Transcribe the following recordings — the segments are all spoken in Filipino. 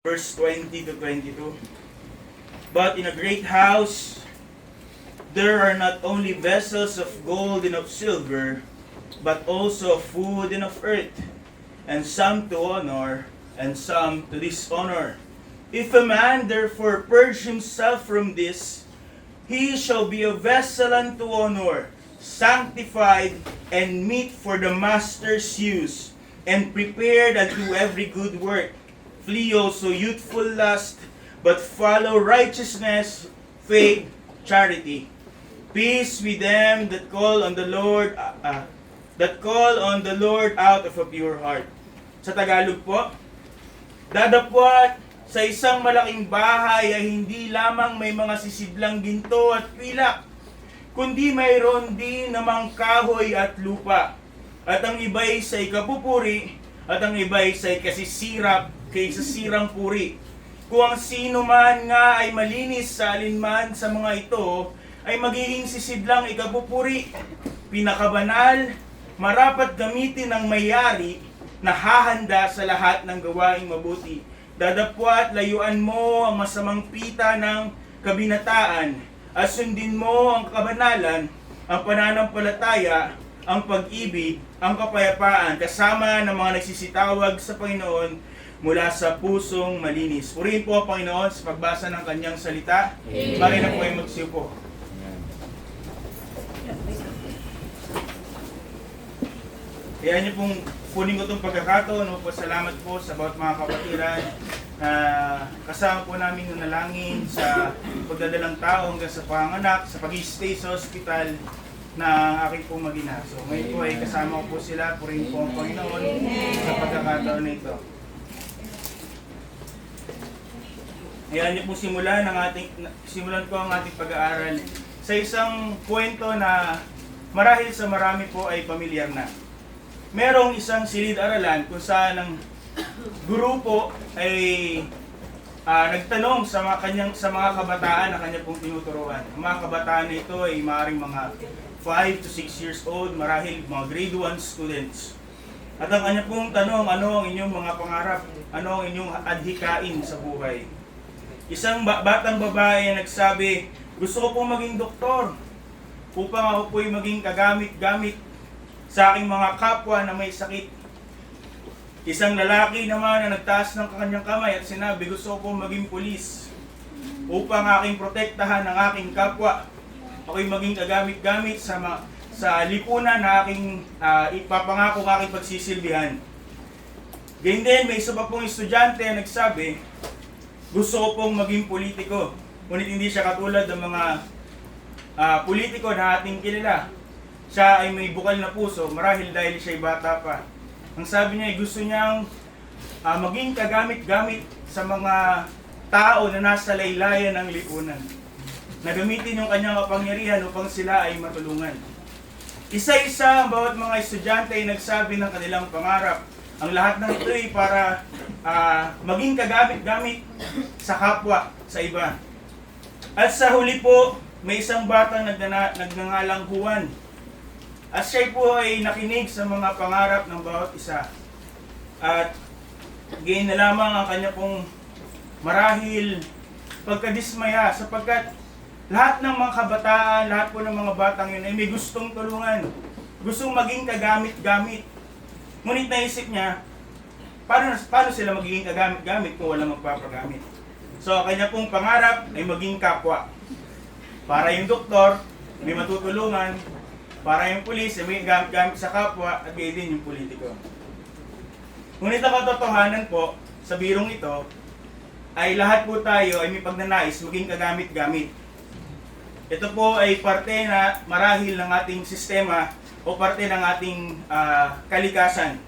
verse 20 to 22. But in a great house, there are not only vessels of gold and of silver, but also of wood and of earth, and some to honor, and some to dishonor. If a man therefore purge himself from this, he shall be a vessel unto honor, sanctified and meet for the master's use, and prepared unto every good work. Flee also youthful lust, but follow righteousness, faith, charity. Peace with them that call on the Lord, out of a pure heart. Sa Tagalog po, dadapwat sa isang malaking bahay ay hindi lamang may mga sisidlang ginto at pilak, kundi mayroon din namang kahoy at lupa. At ang iba'y sa ikapupuri, at ang iba'y sa ikasisirap kaysa sirang puri. Kung ang sino man nga ay malinis sa alinman sa mga ito, ay magiging sisidlang ikapupuri, pinakabanal, marapat gamitin ng mayari, na hahanda sa lahat ng gawaing mabuti. Dadapwat, layuan mo ang masamang pita ng kabinataan, at sundin mo ang kabanalan, ang pananampalataya, ang pag-ibig, ang kapayapaan, kasama ng mga nagsisitawag sa Panginoon mula sa pusong malinis. Purihin po ang Panginoon sa pagbasa ng kanyang salita. Mari na po ay magsiupo. Kaya niyo pong kunin ko itong pagkakataon. Salamat po sa bawat mga kapatiran. Kasama po namin yung nalangin sa pagdadalang tao hanggang sa panganak, sa pag-stay sa hospital na aking pong magina. So ngayon po ay kasama ko po sila. Purihin po ang Panginoon sa pagkakataon na ito. Ayan niyo po simulan ko ang ating pag-aaral sa isang kwento na marahil sa marami po ay pamilyar na. Merong isang silid-aralan kung saan ang guro po ay nagtanong sa mga kabataan na kanya pong tinuturuan. Ang mga kabataan na ito ay maaaring mga 5 to 6 years old, marahil mga grade 1 students. At ang kanya pong tanong, ano ang inyong mga pangarap? Ano ang inyong adhikain sa buhay? Isang batang babae nagsabi, gusto ko pong maging doktor upang ako po'y maging kagamit-gamit sa aking mga kapwa na may sakit. Isang lalaki naman na nagtaas ng kanyang kamay at sinabi, gusto ko pong maging pulis upang aking protektahan ng aking kapwa. Ako'y maging kagamit-gamit sa lipunan na aking ipapangako ng aking pagsisilbihan. Ganyan din, may isa pa pong estudyante na nagsabi, gusto ko pong maging politiko. Ngunit hindi siya katulad ng mga politiko na ating kilala. Siya ay may bukal na puso, marahil dahil siya ay bata pa. Ang sabi niya ay gusto niyang maging kagamit-gamit sa mga tao na nasa laylayan ng lipunan. Nagamitin yung kanyang kapangyarihan upang sila ay matulungan. Isa-isa ang bawat mga estudyante ay nagsabi ng kanilang pangarap. Ang lahat ng ito ay para maging kagamit-gamit sa kapwa, sa iba. At sa huli po, may isang batang nagngangalang Juan. At siya po ay nakinig sa mga pangarap ng bawat isa. At gain na lamang ang kanya pong marahil pagkadismaya sapagkat lahat ng mga kabataan, lahat po ng mga batang yun ay may gustong tulungan. Gustong maging kagamit-gamit. Ngunit naisip niya, paano sila magiging kagamit-gamit kung walang magpapagamit? So, ang kanya pong pangarap ay maging kapwa. Para yung doktor, may matutulungan. Para yung pulis, may gamit sa kapwa at gayon din yung politiko. Ngunit ang katotohanan po, sa birong ito, ay lahat po tayo ay may pagnanais maging kagamit-gamit. Ito po ay parte na marahil ng ating sistema o parte ng ating kalikasan.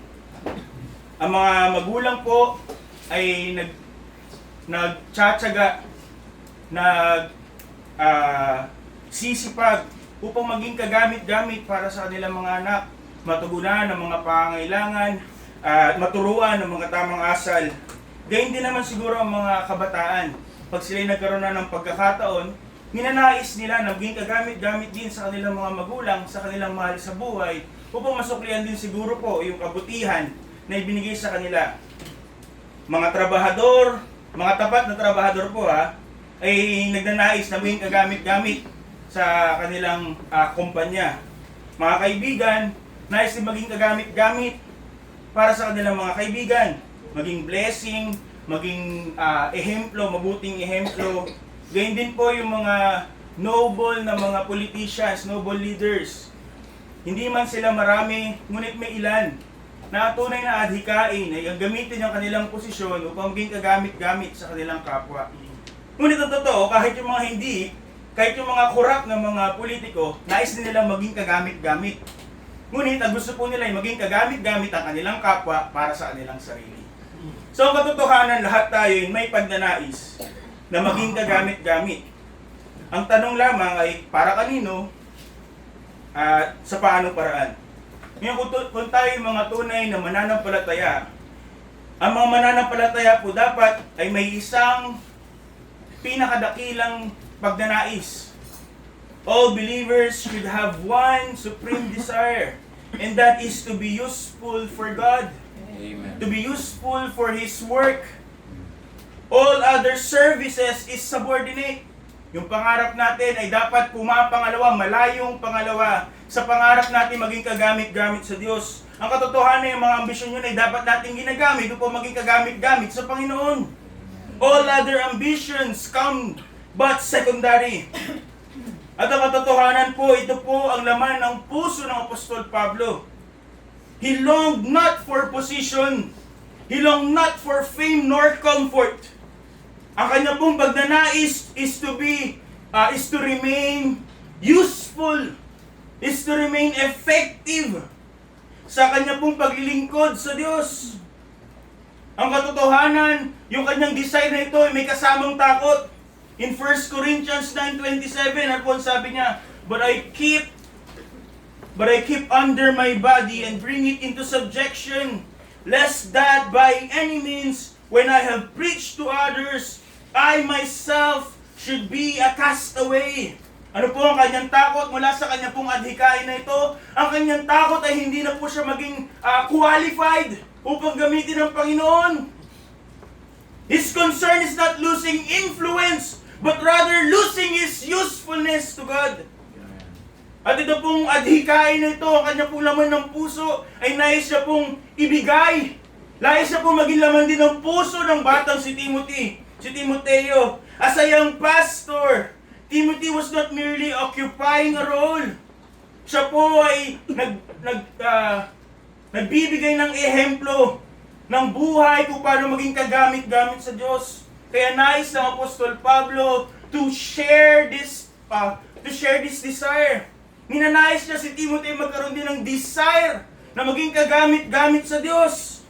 Ang mga magulang po ay nagtsatsaga, sisipag upang maging kagamit-gamit para sa kanilang mga anak, matugunan ng mga pangangailangan, at maturuan ng mga tamang asal. Gayun din naman siguro ang mga kabataan. Pag sila'y nagkaroon na ng pagkakataon, minanais nila na maging kagamit-gamit din sa kanilang mga magulang, sa kanilang mahal sa buhay, upang masuklian din siguro po yung kabutihan na ibinigay sa kanila. Mga trabahador, mga tapat na trabahador po ay nagnanais na maging kagamit-gamit sa kanilang kumpanya. Mga kaibigan, nais din maging kagamit-gamit para sa kanilang mga kaibigan. Maging blessing, maging ehemplo, mabuting ehemplo. Gayun din po yung mga noble na mga politicians, noble leaders. Hindi man sila marami, ngunit may ilan na tunay na adhikain ay ang gamitin ang kanilang posisyon upang maging kagamit-gamit sa kanilang kapwa. Ngunit ang totoo, kahit yung mga korap na mga politiko, nais din nilang maging kagamit-gamit. Ngunit ang gusto po nila ay maging kagamit-gamit ang kanilang kapwa para sa kanilang sarili. So ang katotohanan, lahat tayo ay may pagnanais na maging kagamit-gamit. Ang tanong lamang ay para kanino at sa paanong paraan. Ngayon kung tayo mga tunay na mananampalataya, ang mga mananampalataya po dapat ay may isang pinakadakilang pagnanais. All believers should have one supreme desire, and that is to be useful for God. Amen. To be useful for His work. All other services is subordinate. Yung pangarap natin ay dapat pumapangalawa, malayong pangalawa sa pangarap natin maging kagamit-gamit sa Diyos. Ang katotohanan, yung mga ambisyon yun ay dapat natin ginagamit upang maging kagamit-gamit sa Panginoon. All other ambitions come but secondary. At ang katotohanan po, ito po ang laman ng puso ng Apostol Pablo. He longed not for position. He longed not for fame nor comfort. Ang kanya pong pagnanais is to remain useful, is to remain effective sa kanya pong paglilingkod sa Diyos. Ang katotohanan, yung kanyang desire na ito ay may kasamang takot. In 1 Corinthians 9:27, at po sabi niya, But I keep under my body and bring it into subjection, lest that by any means, when I have preached to others, I myself should be a castaway. Ano po ang kanyang takot mula sa kanya pong adhikain na ito? Ang kanyang takot ay hindi na po siya maging qualified upang gamitin ng Panginoon. His concern is not losing influence, but rather losing his usefulness to God. At ito pong adhikain na ito, ang kanya pong laman ng puso, ay nais siya pong ibigay. Nais siya pong maging laman din ng puso ng batang si Timoteo. As a young pastor, Timothy was not merely occupying a role. Siya po ay nagbibigay ng ehemplo ng buhay kung paano maging kagamit-gamit sa Diyos. Kaya nais ng Apostol Pablo to share this desire. Ninanais niya si Timothy magkaroon din ng desire na maging kagamit-gamit sa Diyos.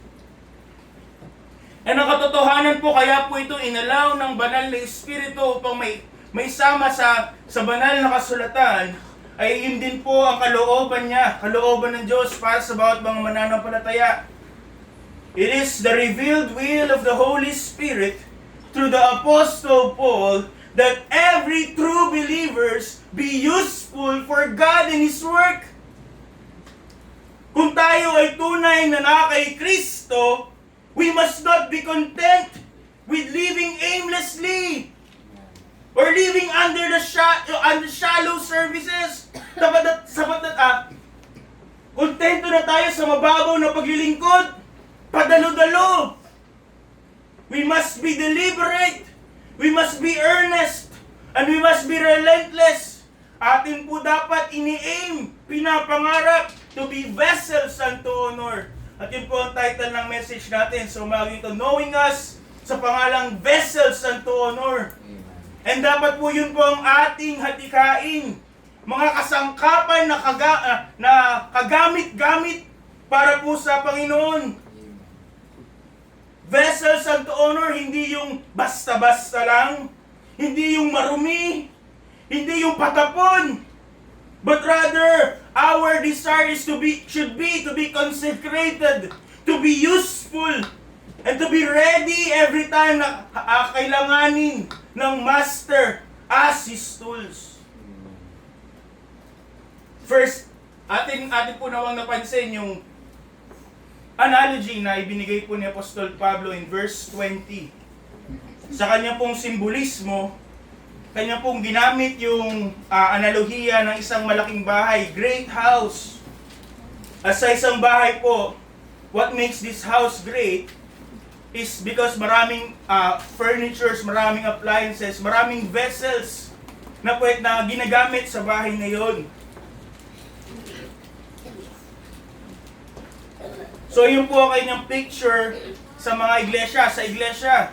At ang katotohanan po, kaya po ito inalaw ng banal na Espiritu upang may sama sa banal na kasulatan, ay yun din po ang kalooban niya, kalooban ng Diyos para sa bawat mga mananampalataya. It is the revealed will of the Holy Spirit through the Apostle Paul that every true believers be useful for God and His work. Kung tayo ay tunay na kay Kristo, we must not be content with living aimlessly or living under the shallow services. Kontento na tayo sa mababaw na paglilingkod, padalo-dalo. We must be deliberate, we must be earnest, and we must be relentless. Atin po dapat ini-aim, pinapangarap to be vessels unto honor. At yun po ang title ng message natin. So maging ito, knowing us sa pangalang vessels unto honor. And dapat po yun po ang ating hatikain. Mga kasangkapan na kagamit-gamit para po sa Panginoon. Vessels unto honor, hindi yung basta-basta lang, hindi yung marumi, hindi yung patapon, but rather, our desire should be to be consecrated, to be useful, and to be ready every time na kailanganin ng Master as His tools. First, atin po nawang napansin yung analogy na ibinigay po ni Apostol Pablo in verse 20. sa kanya pong simbolismo, kanya pong ginamit yung analohiya ng isang malaking bahay, great house. At sa isang bahay po, what makes this house great is because maraming furnitures, maraming appliances, maraming vessels na ginagamit sa bahay na yon. So yun po ang kanyang picture sa mga iglesia.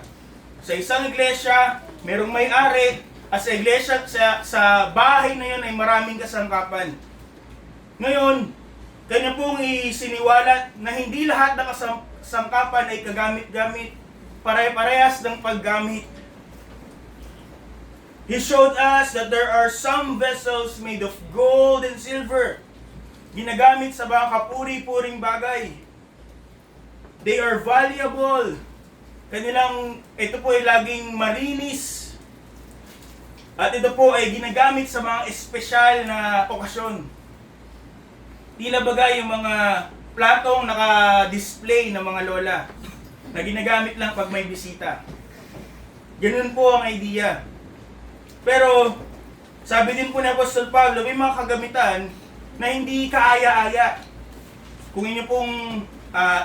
Sa isang iglesia, merong may-ari, at sa iglesia, sa bahay na yun ay maraming kasangkapan. Ngayon, kanya pong isiniwalat na hindi lahat ng kasangkapan ay kagamit-gamit, pare-parehas ng paggamit. He showed us that there are some vessels made of gold and silver, ginagamit sa mga kapuri-puring bagay. They are valuable. Ito po ay laging malinis. At ito po ay ginagamit sa mga espesyal na okasyon. Tila bagay yung mga platong naka-display ng mga lola na ginagamit lang pag may bisita. Ganun po ang idea. Pero, sabi din po ni Apostol Pablo, may mga kagamitan na hindi kaaya-aya. Kung inyo pong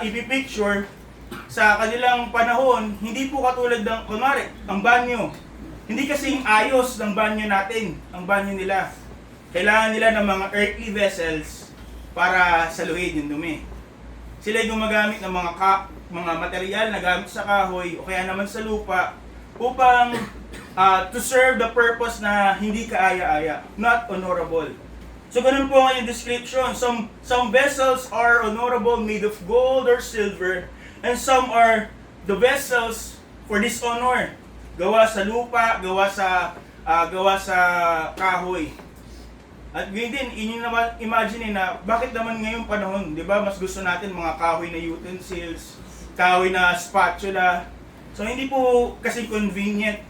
ipipicture, sa kanilang panahon, hindi po katulad ng, kunwari, ang banyo. Hindi kasing ayos ng banyo natin, ang banyo nila. Kailangan nila ng mga earthly vessels para saluhin yung dumi. Sila ay gumagamit ng mga material na gamit sa kahoy o kaya naman sa lupa upang to serve the purpose na hindi kaaya-aya, not honorable. So ganun po ang yung description. Some vessels are honorable, made of gold or silver, and some are the vessels for dishonor. Gawa sa lupa, gawa sa kahoy. At ganyan din, inyo naman imagine na bakit naman ngayong panahon, 'di ba? Mas gusto natin mga kahoy na utensils, kahoy na spatula. So hindi po kasi convenient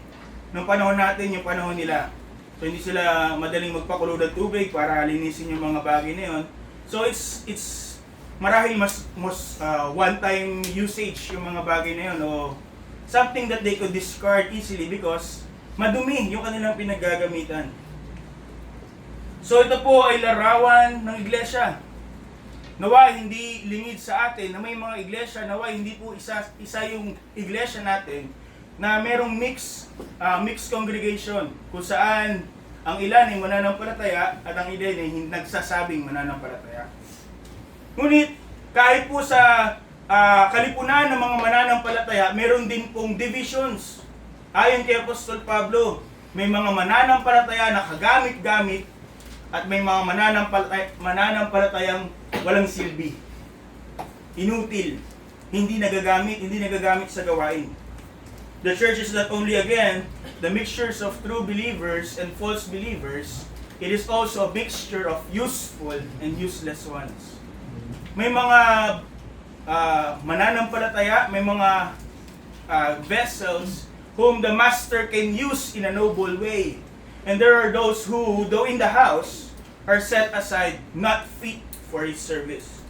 nung panahon natin yung panahon nila. So hindi sila madaling magpakulo ng tubig para linisin yung mga bagay na yun. So it's marahil mas one-time usage yung mga bagay na yun o something that they could discard easily because madumi yung kanilang pinaggagamitan. So ito po ay larawan ng iglesia. Naway hindi lingid sa atin na may mga iglesia, naway hindi po isa yung iglesia natin na merong mixed congregation kung saan ang ilan ay mananampalataya at ang ilan ay nagsasabing mananampalataya. Ngunit kahit po sa kalipunan ng mga mananampalataya, meron din pong divisions. Ayon kay Apostol Pablo, may mga mananampalataya na kagamit-gamit at may mga mananampalatayang walang silbi. Inutil, hindi nagagamit sa gawain. The church is not only, again, the mixtures of true believers and false believers, it is also a mixture of useful and useless ones. May mga mananampalataya, may mga vessels whom the master can use in a noble way. And there are those who, though in the house, are set aside, not fit for his service.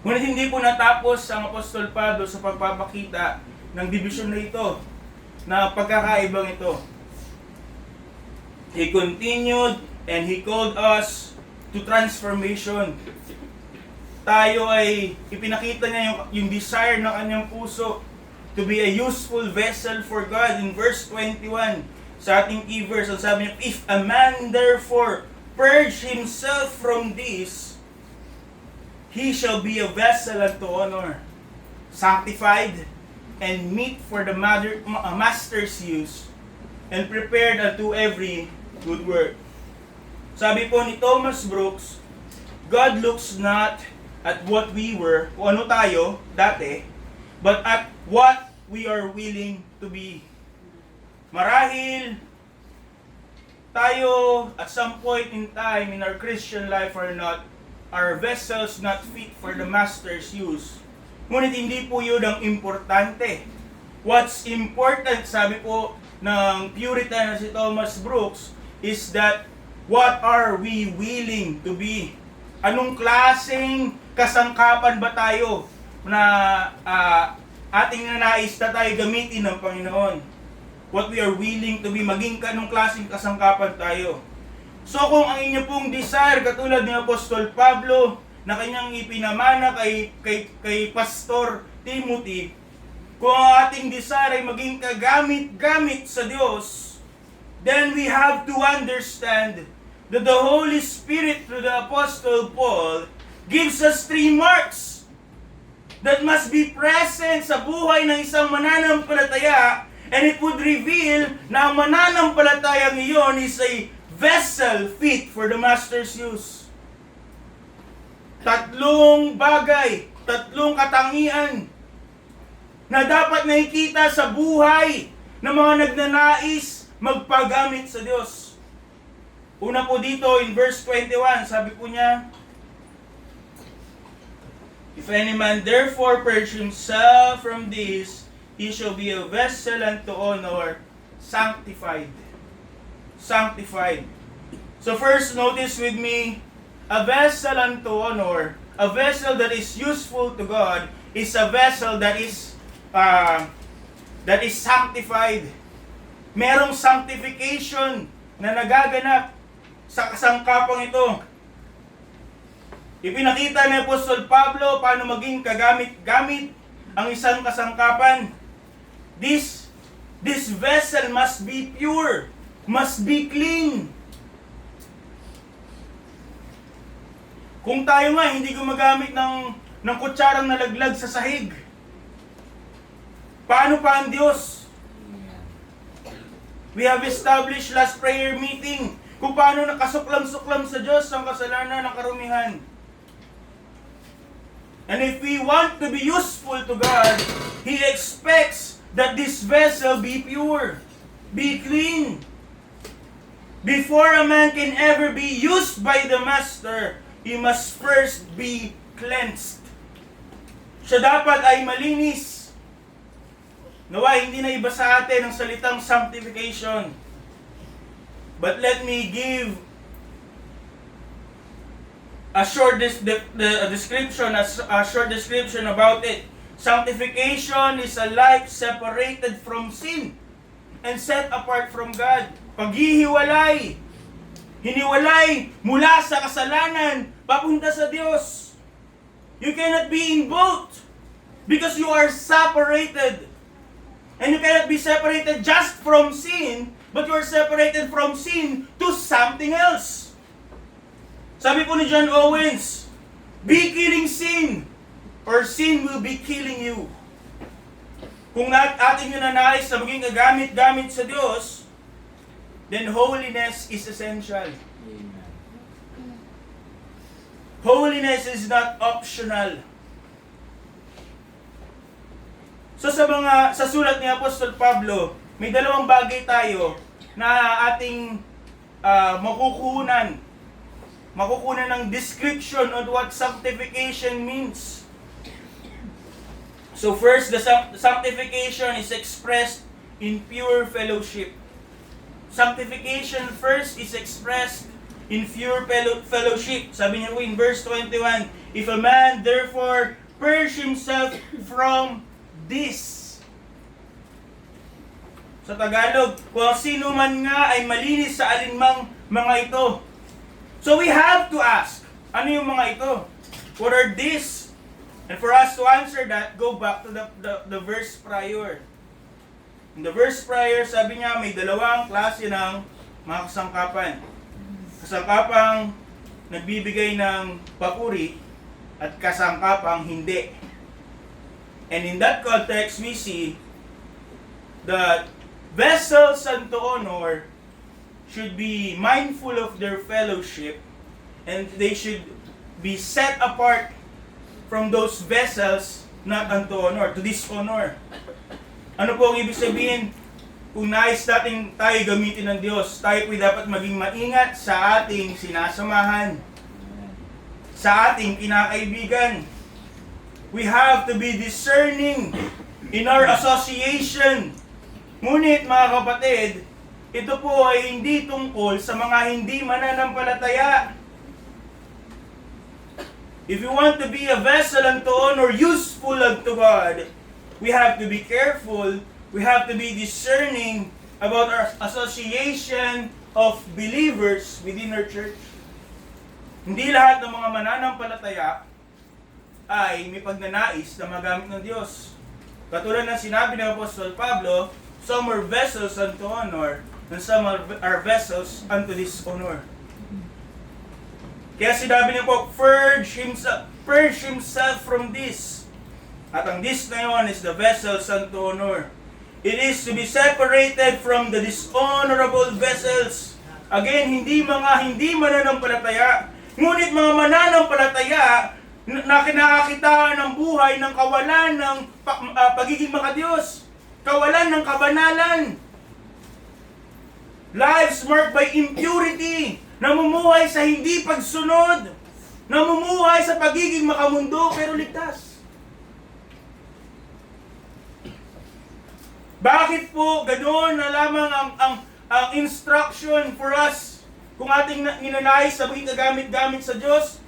Ngunit hindi po natapos ang Apostol Pablo sa pagpapakita ng division na ito, na pagkakaibang ito. He continued and he called us to transformation. Tayo ay ipinakita niya yung desire ng kanyang puso to be a useful vessel for God. In verse 21, sa ating key verse, ang sabi niya, if a man therefore purge himself from this, he shall be a vessel unto honor, sanctified, and meet for the master's use, and prepared unto every good work. Sabi po ni Thomas Brooks, God looks not at what we were, kung ano tayo dati, but at what we are willing to be. Marahil tayo at some point in time in our Christian life are not, our vessels not fit for the master's use. Ngunit hindi po yun ang importante. What's important, sabi po ng Puritan na si Thomas Brooks, is that what are we willing to be? Anong klaseng kasangkapan ba tayo na ating nanais na tayo gamitin ng Panginoon. What we are willing to be, maging kanong klaseng kasangkapan tayo. So kung ang inyo pong desire, katulad ni Apostol Pablo, na kanyang ipinamana kay Pastor Timothy, kung ang ating desire ay maging kagamit-gamit sa Diyos, then we have to understand that the Holy Spirit through the Apostle Paul gives us 3 marks that must be present sa buhay ng isang mananampalataya, and it would reveal na ang mananampalatayang iyon is a vessel fit for the Master's use. 3 bagay, 3 katangian na dapat nakikita sa buhay ng mga nagnanais magpagamit sa Diyos. Una po dito in verse 21, sabi po niya, if any man therefore purge himself from this, he shall be a vessel unto honor, sanctified. Sanctified. So first notice with me, a vessel unto honor, a vessel that is useful to God, is a vessel that is sanctified. Merong sanctification na nagaganap sa kasangkapang ito. Ipinakita ni Apostol Pablo paano maging kagamit-gamit ang isang kasangkapan. This vessel must be pure, must be clean. Kung tayo nga hindi gumagamit ng kutsarang nalaglag sa sahig, paano pa ang Diyos? We have established last prayer meeting kung paano nakasuklam-suklam sa Diyos ang kasalanan ng karumihan. And if we want to be useful to God, He expects that this vessel be pure, be clean. Before a man can ever be used by the Master, he must first be cleansed. Siya dapat ay malinis. Nawa, hindi na iba sa atin ang salitang sanctification. But let me give a short description about it. Sanctification is a life separated from sin and set apart from God. Paghihiwalay, hiniwalay mula sa kasalanan papunta sa Diyos. You cannot be in both because you are separated. And you cannot be separated just from sin, but you are separated from sin to something else. Sabi po ni John Owens, be killing sin, or sin will be killing you. Kung ating yun na nais na maging kagamit-gamit sa Diyos, then holiness is essential. Holiness is not optional. So sa sulat ni Apostol Pablo, may 2 bagay tayo na ating makukunan ng description on what sanctification means. So first, the sanctification is expressed in pure fellowship. Sanctification first is expressed in pure fellowship. Sabi niya po in verse 21, if a man therefore purge himself from this. Sa Tagalog, kung sino man nga ay malinis sa alinmang mga ito. So we have to ask, ano yung mga ito? What are these? And for us to answer that, go back to the verse prior. In the verse prior, sabi niya may 2 klase ng mga kasangkapan. Kasangkapang nagbibigay ng papuri at kasangkapang hindi. And in that context, we see that vessels unto honor should be mindful of their fellowship, and they should be set apart from those vessels not unto honor, to dishonor. Ano po ang ibig sabihin? Kung nais natin tayo gamitin ng Diyos, tayo po dapat maging maingat sa ating sinasamahan, sa ating kinakaibigan. We have to be discerning in our association. Ngunit mga kapatid, ito po ay hindi tungkol sa mga hindi mananampalataya. If you want to be a vessel unto honor, useful unto God, we have to be careful, we have to be discerning about our association of believers within our church. Hindi lahat ng mga mananampalataya ay may pagnanais na magamit ng Diyos. Katulad ng sinabi ng Apostol Pablo, some are vessels unto honor, and some are vessels unto dishonor. Kaya sinabi niya po, purge himself from this. At ang this na yun is the vessels unto honor. It is to be separated from the dishonorable vessels. Again, hindi mananampalataya. Ngunit mga mananampalataya na kinakakitaan ng buhay ng kawalan ng pagiging makadiyos. Kawalan ng kabanalan. Lives marked by impurity. Namumuhay sa hindi pagsunod. Namumuhay sa pagiging makamundo pero ligtas. Bakit po ganoon na lamang ang instruction for us kung ating ninanais sa maging kagamit-gamit sa Diyos?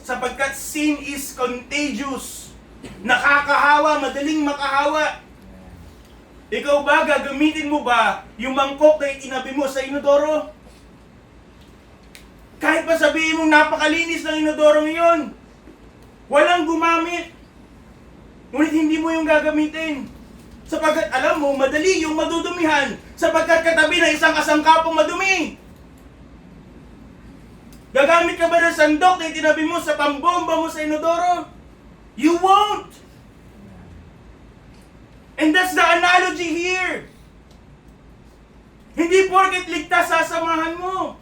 Sapagkat sin is contagious. Nakakahawa, madaling makahawa. Ikaw ba, gagamitin mo ba yung mangkok na itinabi mo sa inodoro? Kahit pa sabihin mong napakalinis ng inodoro ngayon, walang gumamit. Ngunit hindi mo yung gagamitin. Sapagkat alam mo, madali yung madudumihan sapagkat katabi ng isang kasangkapong madumi. Gagamit ka ba ng sandok na itinabi mo sa pambomba mo sa inodoro? You won't! And that's the analogy here. Hindi porket ligtas sasamahan mo.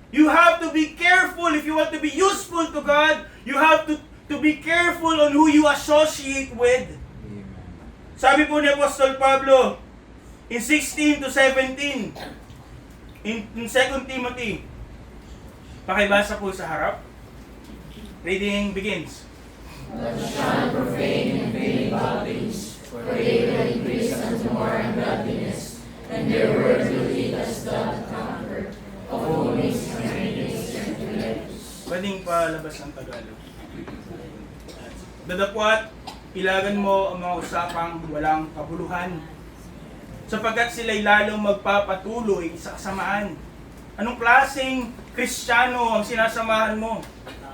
You have to be careful if you want to be useful to God. You have to be careful on who you associate with. Sabi po ni Apostol Pablo in 16 to 17 in 2 Timothy. Pakibasa po sa harap. Reading begins. Let us shun profane and vain babblings, for they will increase unto more ungodliness, and their words will lead us to comfort, of whom is and Pwedeng palabas ang Tagalog. Dadakwat, ilagan mo ang mga usapang walang kabuluhan, sapagkat sila'y lalong magpapatuloy sa kasamaan. Anong klaseng Kristiyano ang sinasamahan mo?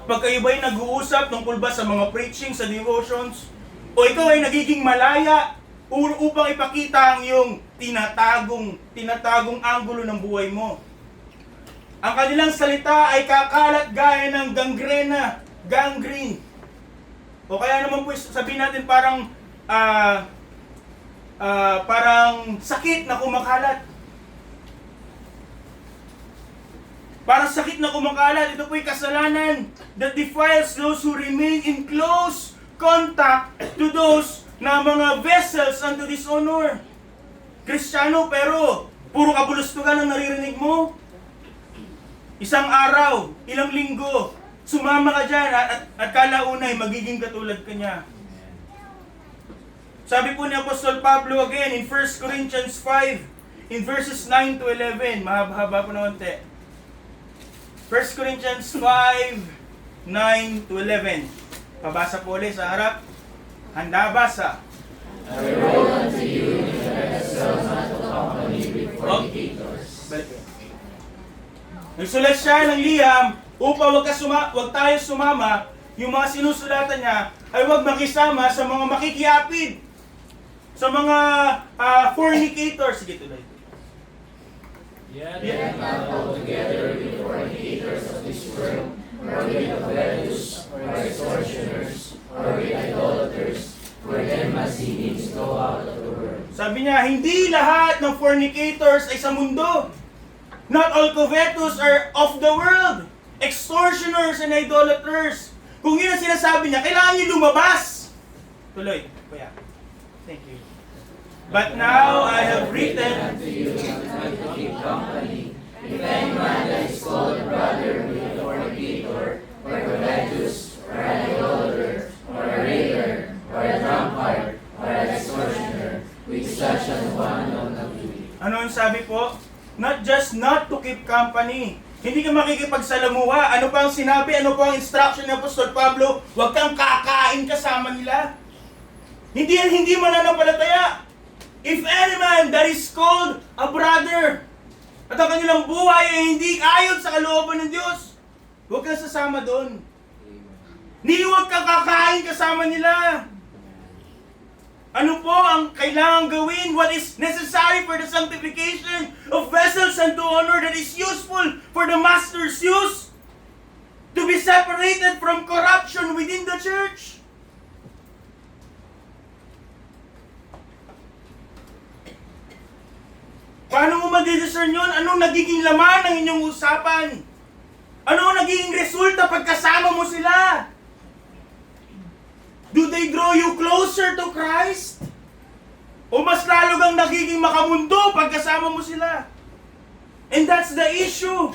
Pag kayo ba'y nag-uusap tungkol ba sa mga preaching, sa devotions? O ikaw ay nagiging malaya upang ipakita ang iyong tinatagong anggulo ng buhay mo? Ang kanilang salita ay kakalat gaya ng gangrene. O kaya naman po sabihin natin parang sakit na kumakalat. Parang sakit na kumakalat. Ito po'y kasalanan that defiles those who remain in close contact to those na mga vessels unto dishonor. Kristiyano pero puro kabulustugan ang naririnig mo. Isang araw, ilang linggo, sumama ka dyan at kalaunay magiging katulad ka niya. Sabi po ni Apostol Pablo again in 1 Corinthians 5 in verses 9 to 11. Mahaba po na konti. 1 Corinthians 5, 9 to 11. Pabasa po ulit sa harap. Handa basa. I wrote unto you in yourselves not to company with fornicators. Balik po. Nagsulat siya ng liham upang wag tayo sumama. Yung mga sinusulatan niya ay wag makisama sa mga makikiapid. Sa mga fornicators. Sige tuloy. Yet not altogether with fornicators of this world, or with covetous, or extortioners, or with idolaters, for them as heathens go out of the world. Sabi niya, hindi lahat ng fornicators ay sa mundo. Not all covetous are of the world. Extortioners and idolaters. Kung yun ang sinasabi niya, kailangan niyo lumabas. Tuloy. Kuya. Thank you. But now I have written unto you not to keep company. If any man that is called a brother be a fornicator, or covetous, or an idolater, or a railer, or a drunkard, or an extortioner, with such an one know not to be. Ano ang sabi po? Not just not to keep company. Hindi ka makikipagsalamuha. Ano pa ang sinabi? Ano pa ang instruction ni Apostol Pablo? Huwag kang kakain kasama nila. Hindi mananampalataya. If any man that is called a brother, at ang kanilang buhay ay hindi ayon sa kalooban ng Diyos, huwag kang sasama doon. Huwag kang kakain kasama nila. Ano po ang kailangang gawin? What is necessary for the sanctification of vessels unto honor that is useful for the master's use? To be separated from corruption within the church. Paano mo mag-discern yun? Anong nagiging laman ng inyong usapan? Ano ang nagiging resulta pagkasama mo sila? Do they draw you closer to Christ? O mas lalo kang nagiging makamundo pagkasama mo sila? And that's the issue.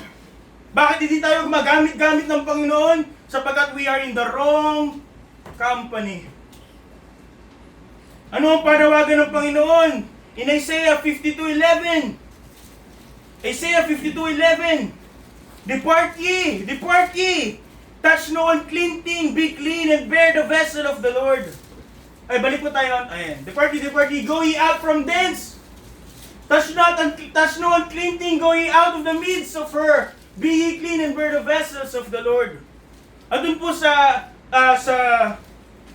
Bakit hindi tayo magamit-gamit ng Panginoon? Sapagkat we are in the wrong company. Ano ang panawagan ng Panginoon? In Isaiah 52:11. Isaiah 52:11. Depart ye, touch no unclean thing, be clean and bear the vessel of the Lord. Ay, balik po tayo. Ayan. Depart ye, go ye out from thence. Touch no unclean thing, go ye out of the midst of her. Be ye clean and bear the vessels of the Lord. At dun po sa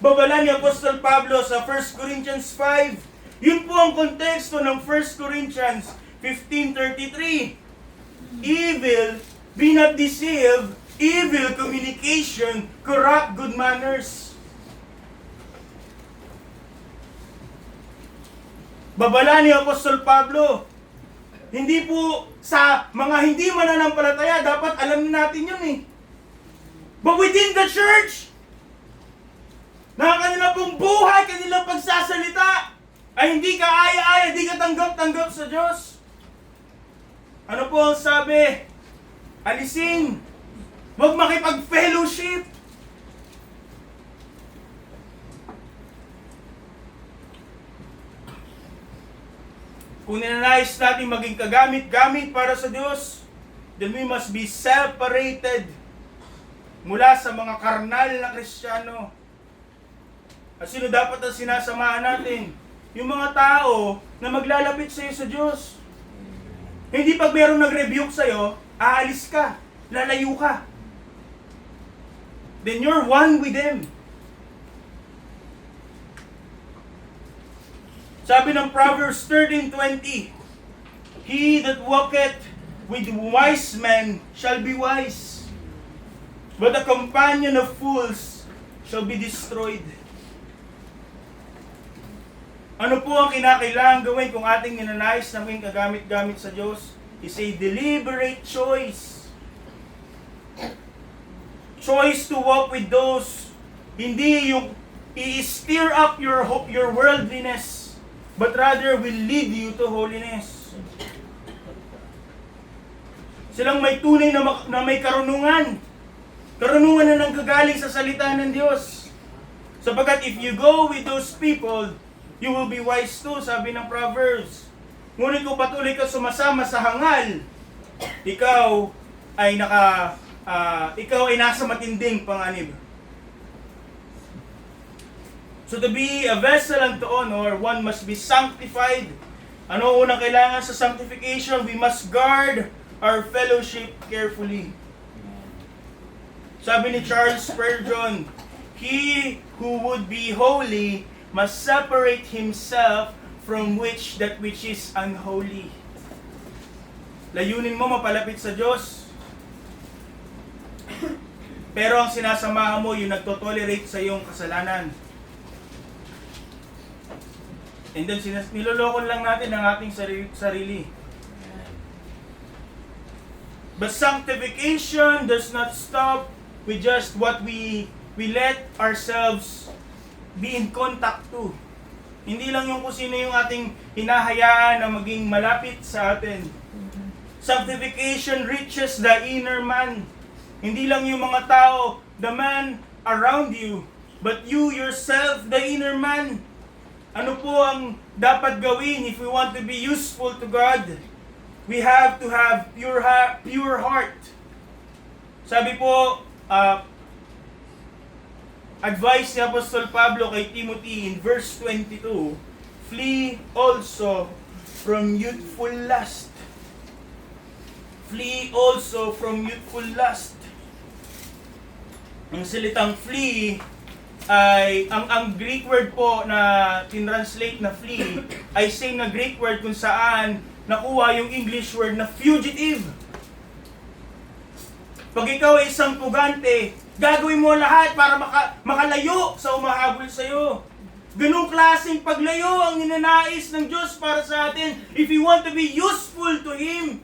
babala ni Apostol Pablo sa 1 Corinthians 5, yun po ang konteksto ng 1 Corinthians 15:33. Evil, be not deceived, evil communication corrupt good manners. Babala ni Apostol Pablo, hindi po sa mga hindi mananampalataya, dapat alam natin yun eh. But within the church, na kanila pong buhay, kanilang pagsasalita, ay hindi ka aya-aya, hindi ka tanggap-tanggap sa Diyos. Ano po ang sabi? Alisin. Huwag makipag-fellowship. Kung ninanais natin maging kagamit-gamit para sa Diyos, then we must be separated mula sa mga karnal na Kristiyano. At sino dapat ang sinasamahan natin? Yung mga tao na maglalapit sa'yo sa Diyos. Hindi pag mayroong nag-rebuke sa'yo, aalis ka, lalayo ka. Then you're one with them. Sabi ng Proverbs 13:20, he that walketh with wise men shall be wise, but the companion of fools shall be destroyed. Ano po ang kinakailangan gawin kung ating ninanais na maging kagamit-gamit sa Diyos? Is a deliberate choice. Choice to walk with those, hindi yung i-stir up your worldliness, but rather will lead you to holiness. Silang may tunay na may karunungan. Karunungan na nanggagaling sa salita ng Diyos. Sapagkat if you go with those people, you will be wise too, sabi ng Proverbs. Ngunit kung patuloy ka sumasama sa hangal, ikaw ay nasa matinding panganib. So to be a vessel unto honor, one must be sanctified. Ano unang kailangan sa sanctification? We must guard our fellowship carefully. Sabi ni Charles Spurgeon, he who would be holy must separate himself from that which is unholy. Layunin mo mapalapit sa Diyos. Pero ang sinasamahan mo, yung nagtotolerate sa iyong kasalanan. And then niloloko lang natin ang ating sarili. But sanctification does not stop with just what we let ourselves be in contact to. Hindi lang yung kung sino yung ating hinahayaan na maging malapit sa atin. Sanctification reaches the inner man. Hindi lang yung mga tao, the man around you, but you yourself, the inner man. Ano po ang dapat gawin if we want to be useful to God? We have to have pure heart. Sabi po, advice ni Apostol Pablo kay Timothy in verse 22, flee also from youthful lust. Flee also from youthful lust. Ang salitang flee ay, ang Greek word po na tinranslate na flee ay same na Greek word kung saan nakuha yung English word na fugitive. Pag ikaw ay isang pugante, gagawin mo lahat para makalayo sa umahabol sa'yo. Ganong klaseng paglayo ang ninanais ng Diyos para sa atin. If you want to be useful to Him,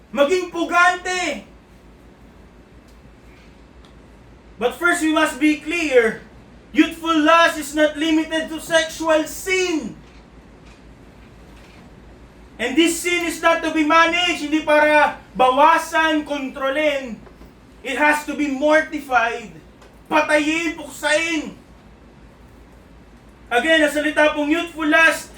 maging pugante. But first we must be clear, youthful lust is not limited to sexual sin. And this sin is not to be managed, hindi para bawasan, kontrolin. It has to be mortified. Patayin, puksain. Again, ang salita pong youthful lust,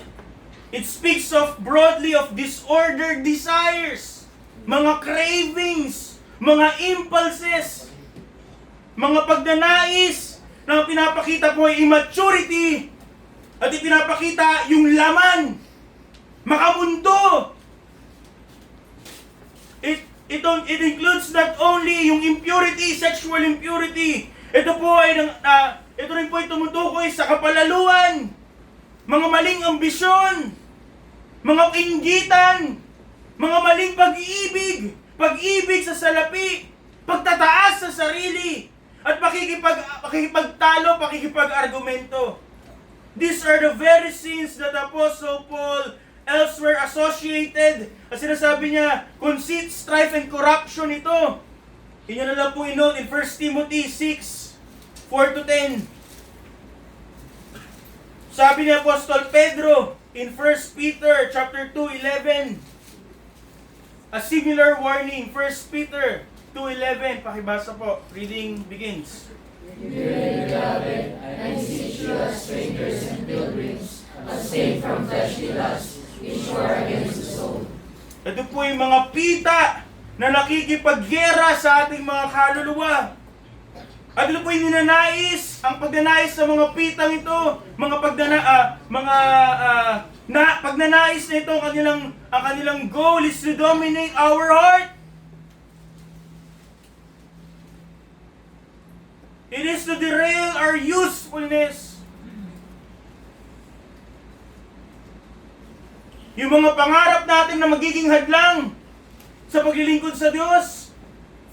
it speaks of broadly of disordered desires, mga cravings, mga impulses, mga pagnanais na pinapakita po ay immaturity at ipinapakita yung laman, makamundo. It includes not only yung impurity, sexual impurity. Ito po ay ito rin po ay tumutukoy sa kapalaluan, mga maling ambisyon, mga inggitan, mga maling pag-ibig, pag-ibig sa salapi, pagtataas sa sarili, at pakikipagtalo, pakikipag-argumento. These are the very sins that Apostle Paul elsewhere associated. At sinasabi niya, conceit, strife, and corruption ito. Inyo na lang po inote in 1 Timothy 6, 4-10. Sabi ni Apostol Pedro in 1 Peter chapter 2:11. A similar warning, 1 Peter 2:11. Pakibasa po. Reading begins. Dearly beloved, I beseech you as strangers and pilgrims, abstain from fleshly lusts, which war against the soul. Ito po yung mga pita na nakikipaggera sa ating mga kaluluwa. At ito po yung ninanais, ang pagnanais sa mga pitang ito, pagnanais na ito, ang kanilang goal is to dominate our heart. It is to derail our usefulness. Yung mga pangarap natin na magiging hadlang sa paglilingkod sa Diyos,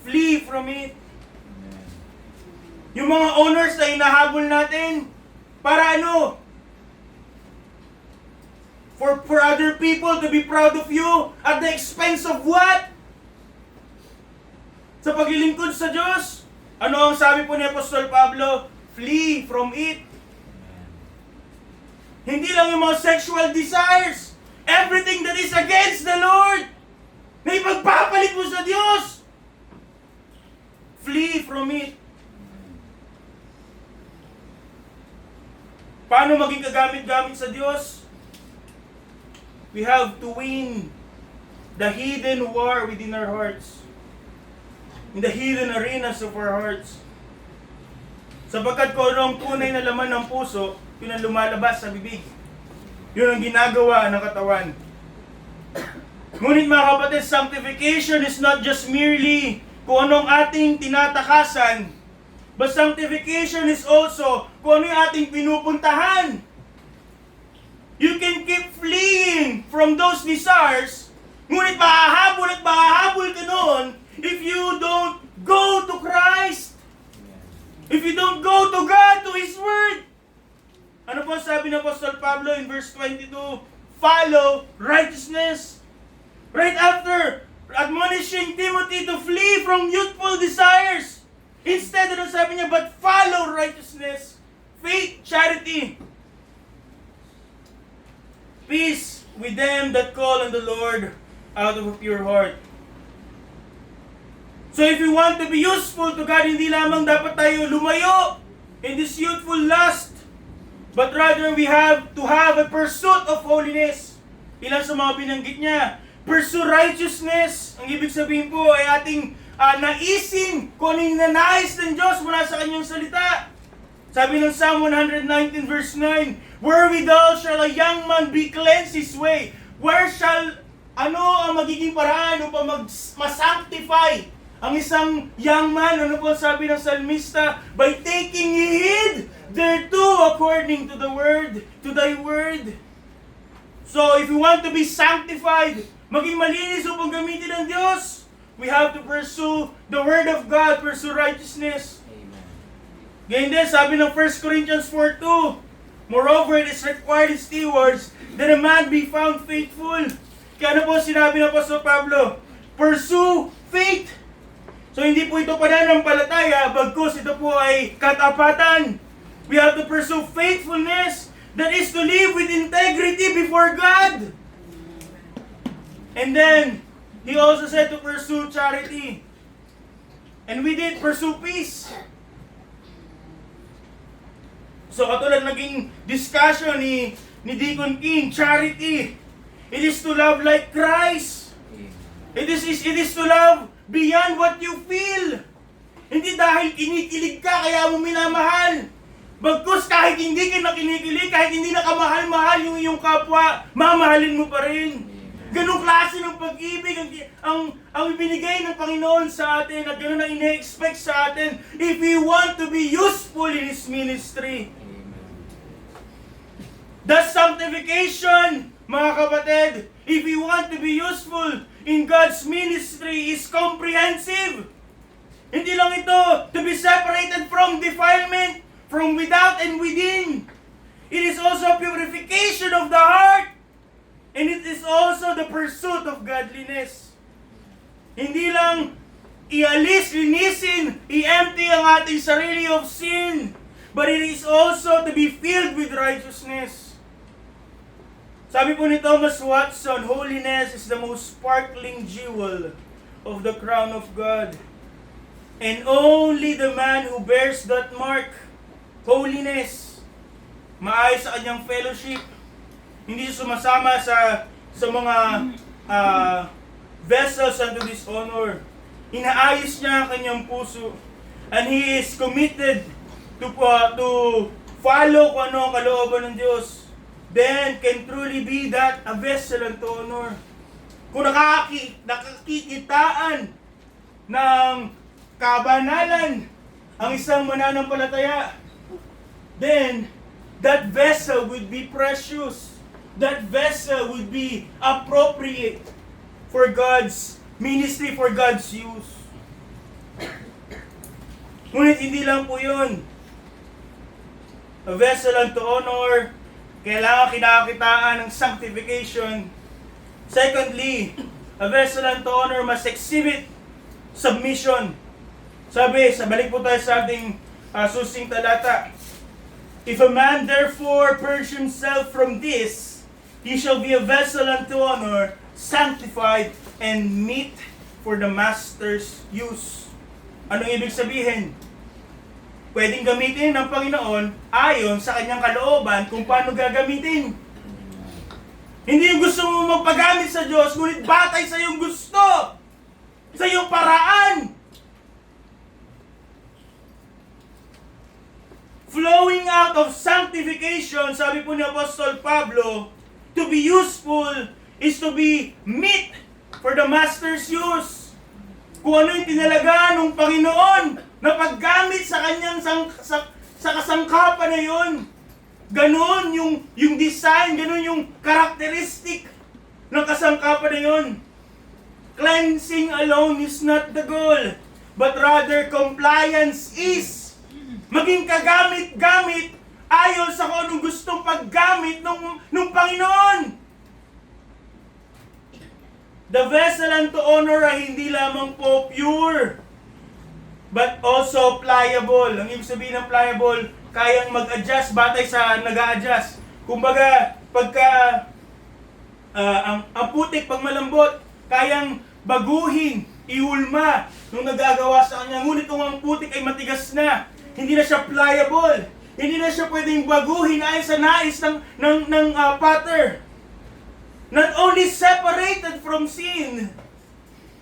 flee from it. Yung mga honors na hinahabol natin, para ano? For other people to be proud of you at the expense of what? Sa paglilingkod sa Diyos. Ano ang sabi po ni Apostol Pablo? Flee from it. Hindi lang yung mga sexual desires. Everything that is against the Lord, na ipagpapalit mo sa Diyos. Flee from it. Paano maging kagamit-gamit sa Diyos? We have to win the hidden war within our hearts. In the hidden arenas of our hearts. Sapagkat kung ano ang tunay na laman ng puso, yun ang lumalabas sa bibig. Yun ang ginagawa ng katawan. Ngunit mga kapatid, sanctification is not just merely kung anong ating tinatakasan, but sanctification is also kung ano yung ating pinupuntahan. You can keep fleeing from those desires, ngunit mahahabol at mahahabol ka noon if you don't go to Christ. If you don't go to God, to His Word. Ano po sabi ng Apostol Pablo in verse 22? Follow righteousness. Right after admonishing Timothy to flee from youthful desires. Instead, ano sabi niya? But follow righteousness, faith, charity, peace with them that call on the Lord out of a pure heart. So if we want to be useful to God, hindi lamang dapat tayo lumayo in this youthful lust, but rather we have to have a pursuit of holiness. Ilan sa mga binanggit niya? Pursue righteousness. Ang ibig sabihin po ay ating naisin kung ano yung nanais ng Diyos mula sa Kanyang salita. Sabi ng Psalm 119 verse 9, wherewithal shall a young man be cleansed his way? Where shall, ano ang magiging paraan upang masanctify ang isang young man? Ano po sabi ng salmista? By taking heed thereto according to the word, to thy word. So, if you want to be sanctified, maging malinis upang gamitin ng Diyos, we have to pursue the Word of God, pursue righteousness. Ganyan din, sabi ng 1 Corinthians 4:2, moreover, it is required in stewards that a man be found faithful. Kaya ano po sinabi ng Apostol Pablo? Pursue faith. So, hindi po ito pananampalataya, bagkus ito po ay katapatan. We have to pursue faithfulness. That is to live with integrity before God. And then, he also said to pursue charity. And we did pursue peace. So, katulad naging discussion ni Deacon King, charity. It is to love like Christ. It is to love beyond what you feel. Hindi dahil kinikilig ka, kaya mo minamahal. Bagkus kahit hindi ka nakinikilig, kahit hindi nakamahal-mahal yung iyong kapwa, mamahalin mo pa rin. Ganong klase ng pag-ibig ang ibinigay ng Panginoon sa atin at gano'n ang ine-expect sa atin if we want to be useful in His ministry. That's sanctification, mga kapatid. If we want to be useful in God's ministry is comprehensive. Hindi lang ito to be separated from defilement, from without and within. It is also purification of the heart. And it is also the pursuit of godliness. Hindi lang ialis, linisin, i-empty ang ating sarili of sin. But it is also to be filled with righteousness. Sabi po ni Thomas Watson, holiness is the most sparkling jewel of the crown of God. And only the man who bears that mark, holiness, maayos sa kanyang fellowship, hindi siya sumasama sa mga vessels unto dishonor. Inaayos niya ang kanyang puso. And he is committed to follow kung ano ang kalooban ng Diyos. Then can truly be that a vessel unto honor. Kung nakakikitaan ng kabanalan ang isang mananampalataya, then that vessel would be precious. That vessel would be appropriate for God's ministry, for God's use. Ngunit hindi lang po yun. A vessel unto honor, kailangan kinakakitaan ng sanctification. Secondly, a vessel unto honor must exhibit submission. Sabi, balik po tayo sa ating susing talata. If a man therefore purge himself from this, he shall be a vessel unto honor, sanctified, and meet for the master's use. Anong ibig sabihin? Pwedeng gamitin ng Panginoon ayon sa kanyang kalooban kung paano gagamitin. Hindi yung gusto mo magpagamit sa Diyos, ngunit batay sa iyong gusto, sa iyong paraan. Flowing out of sanctification, sabi po ni Apostol Pablo, to be useful is to be meet for the master's use. Kung ano yung tinalaga ng Panginoon na paggamit sa kanyang sa kasangkapan na yun. Ganon yung design, ganon yung karakteristik ng kasangkapan na yun. Cleansing alone is not the goal, but rather compliance is. Maging kagamit-gamit ayon sa kung anong gustong paggamit ng Panginoon. The vessel unto honor ay hindi lamang po pure, but also pliable. Ang ibig sabihin ng pliable, kayang mag-adjust batay sa nag-a-adjust. Kumbaga, pagka ang putik pag malambot, kayang baguhin, ihulma nung nagagawa sa kanya. Ngunit kung ang putik ay matigas na, hindi na siya pliable. Hindi na siya pwedeng baguhin ayon sa nais ng potter. Not only separated from sin,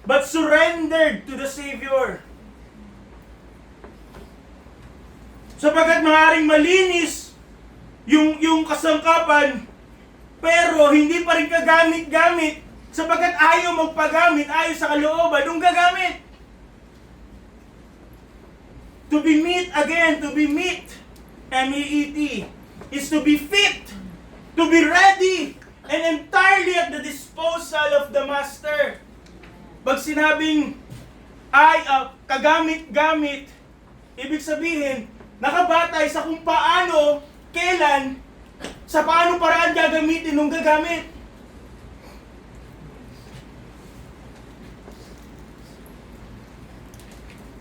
but surrendered to the Savior. Sapagkat maaaring malinis yung kasangkapan, pero hindi pa rin kagamit-gamit, sapagkat ayaw magpagamit, ayaw sa kalooban, nung gagamit. To be meet again, to be meet, M-E-E-T, is to be fit, to be ready, and entirely at the disposal of the Master. Pag sinabing kagamit-gamit, ibig sabihin, nakabatay sa kung paano, kailan, sa paano paraan gagamitin nung gagamit.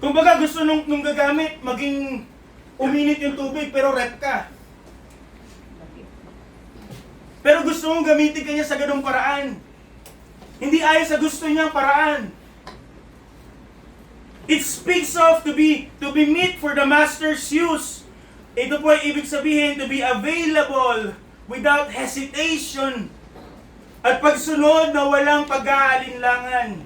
Kung baga gusto nung gagamit, maging uminit yung tubig, pero rep ka. Pero gusto mong gamitin kanya sa ganung paraan. Hindi ayon sa gusto niyang paraan. It speaks of to be meet for the Master's use. Ito po ay ibig sabihin to be available without hesitation at pagsunod na walang pag-aalinlangan.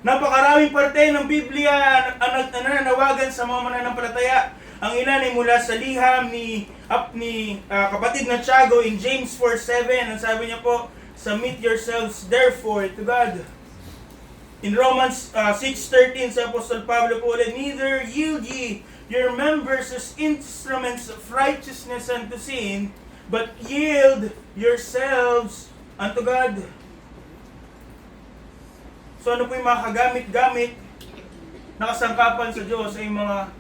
Napakaraming parte ng Biblia ang nananawagan sa mga mananampalataya. Ang ilan ay mula sa liham ni kapatid na Tiago in James 4:7. Ang sabi niya po, submit yourselves therefore to God. In Romans 6:13 sa Apostol Pablo po ulit, neither yield ye your members as instruments of righteousness unto sin, but yield yourselves unto God. So ano po yung mga kagamit-gamit na kasangkapan sa Diyos ay mga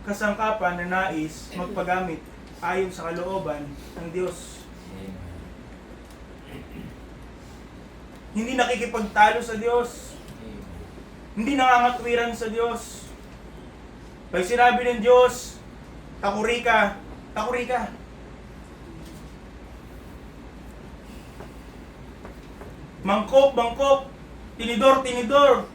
kasangkapan na nais magpagamit ayon sa kalooban ng Diyos. Hindi nakikipagtalo sa Diyos. Hindi nangangatwiran sa Diyos. Pag sinabi ng Diyos, takuri ka, takuri ka. Mangkop, mangkop. Tinidor, tinidor.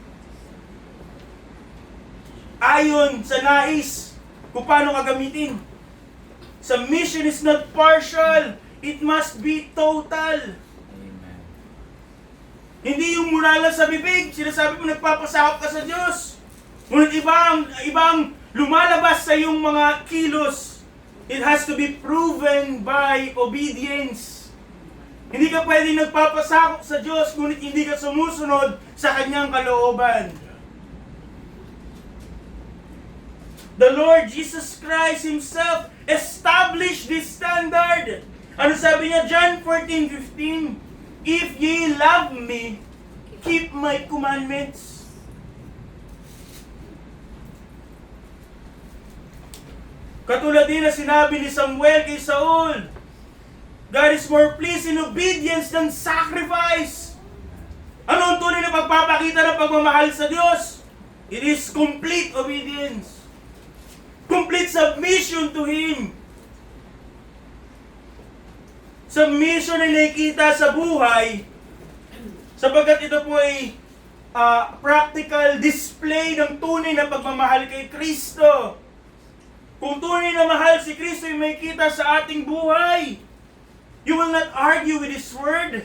Ayon sa nais kung paano kagamitin. Submission is not partial. It must be total. Amen. Hindi yung mula lang sa bibig. Sinasabi mo nagpapasakop ka sa Diyos. Ngunit ibang lumalabas sa iyong mga kilos. It has to be proven by obedience. Hindi ka pwedeng nagpapasakop sa Diyos ngunit hindi ka sumusunod sa Kanyang kalooban. The Lord Jesus Christ Himself established this standard. Ano sabi niya? John 14:15, if ye love me, keep my commandments. Katulad din na sinabi ni Samuel kay Saul, God is more pleased in obedience than sacrifice. Ano ang tunay na pagpapakita ng pagmamahal sa Diyos? It is complete obedience. Complete submission to Him. Submission ay nakikita sa buhay sapagkat ito po ay practical display ng tunay na pagmamahal kay Kristo. Kung tunay na mahal si Kristo ay may kita sa ating buhay, you will not argue with His word.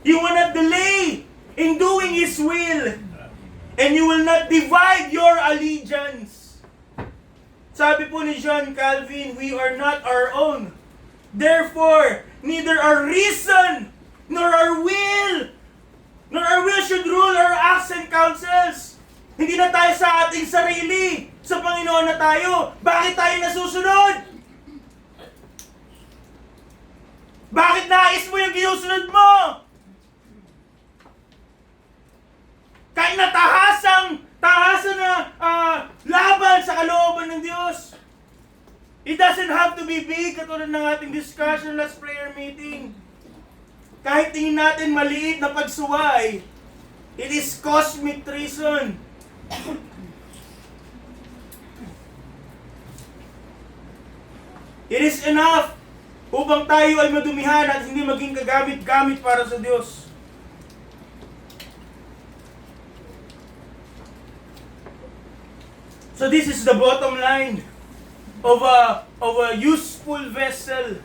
You will not delay in doing His will. And you will not divide your allegiance. Sabi po ni John Calvin, we are not our own. Therefore, neither our reason, nor our will should rule our acts and counsels. Hindi na tayo sa ating sarili. Sa Panginoon na tayo. Bakit tayo nasusunod? Bakit nais mo yung ginusunod mo? Kahit na tahasan na laban sa kalooban ng Diyos. It doesn't have to be big, katulad ng ating discussion last prayer meeting. Kahit tingin natin maliit na pagsuway, it is cosmic treason. It is enough upang tayo ay madumihan at hindi maging kagamit-gamit para sa Diyos. So this is the bottom line of a useful vessel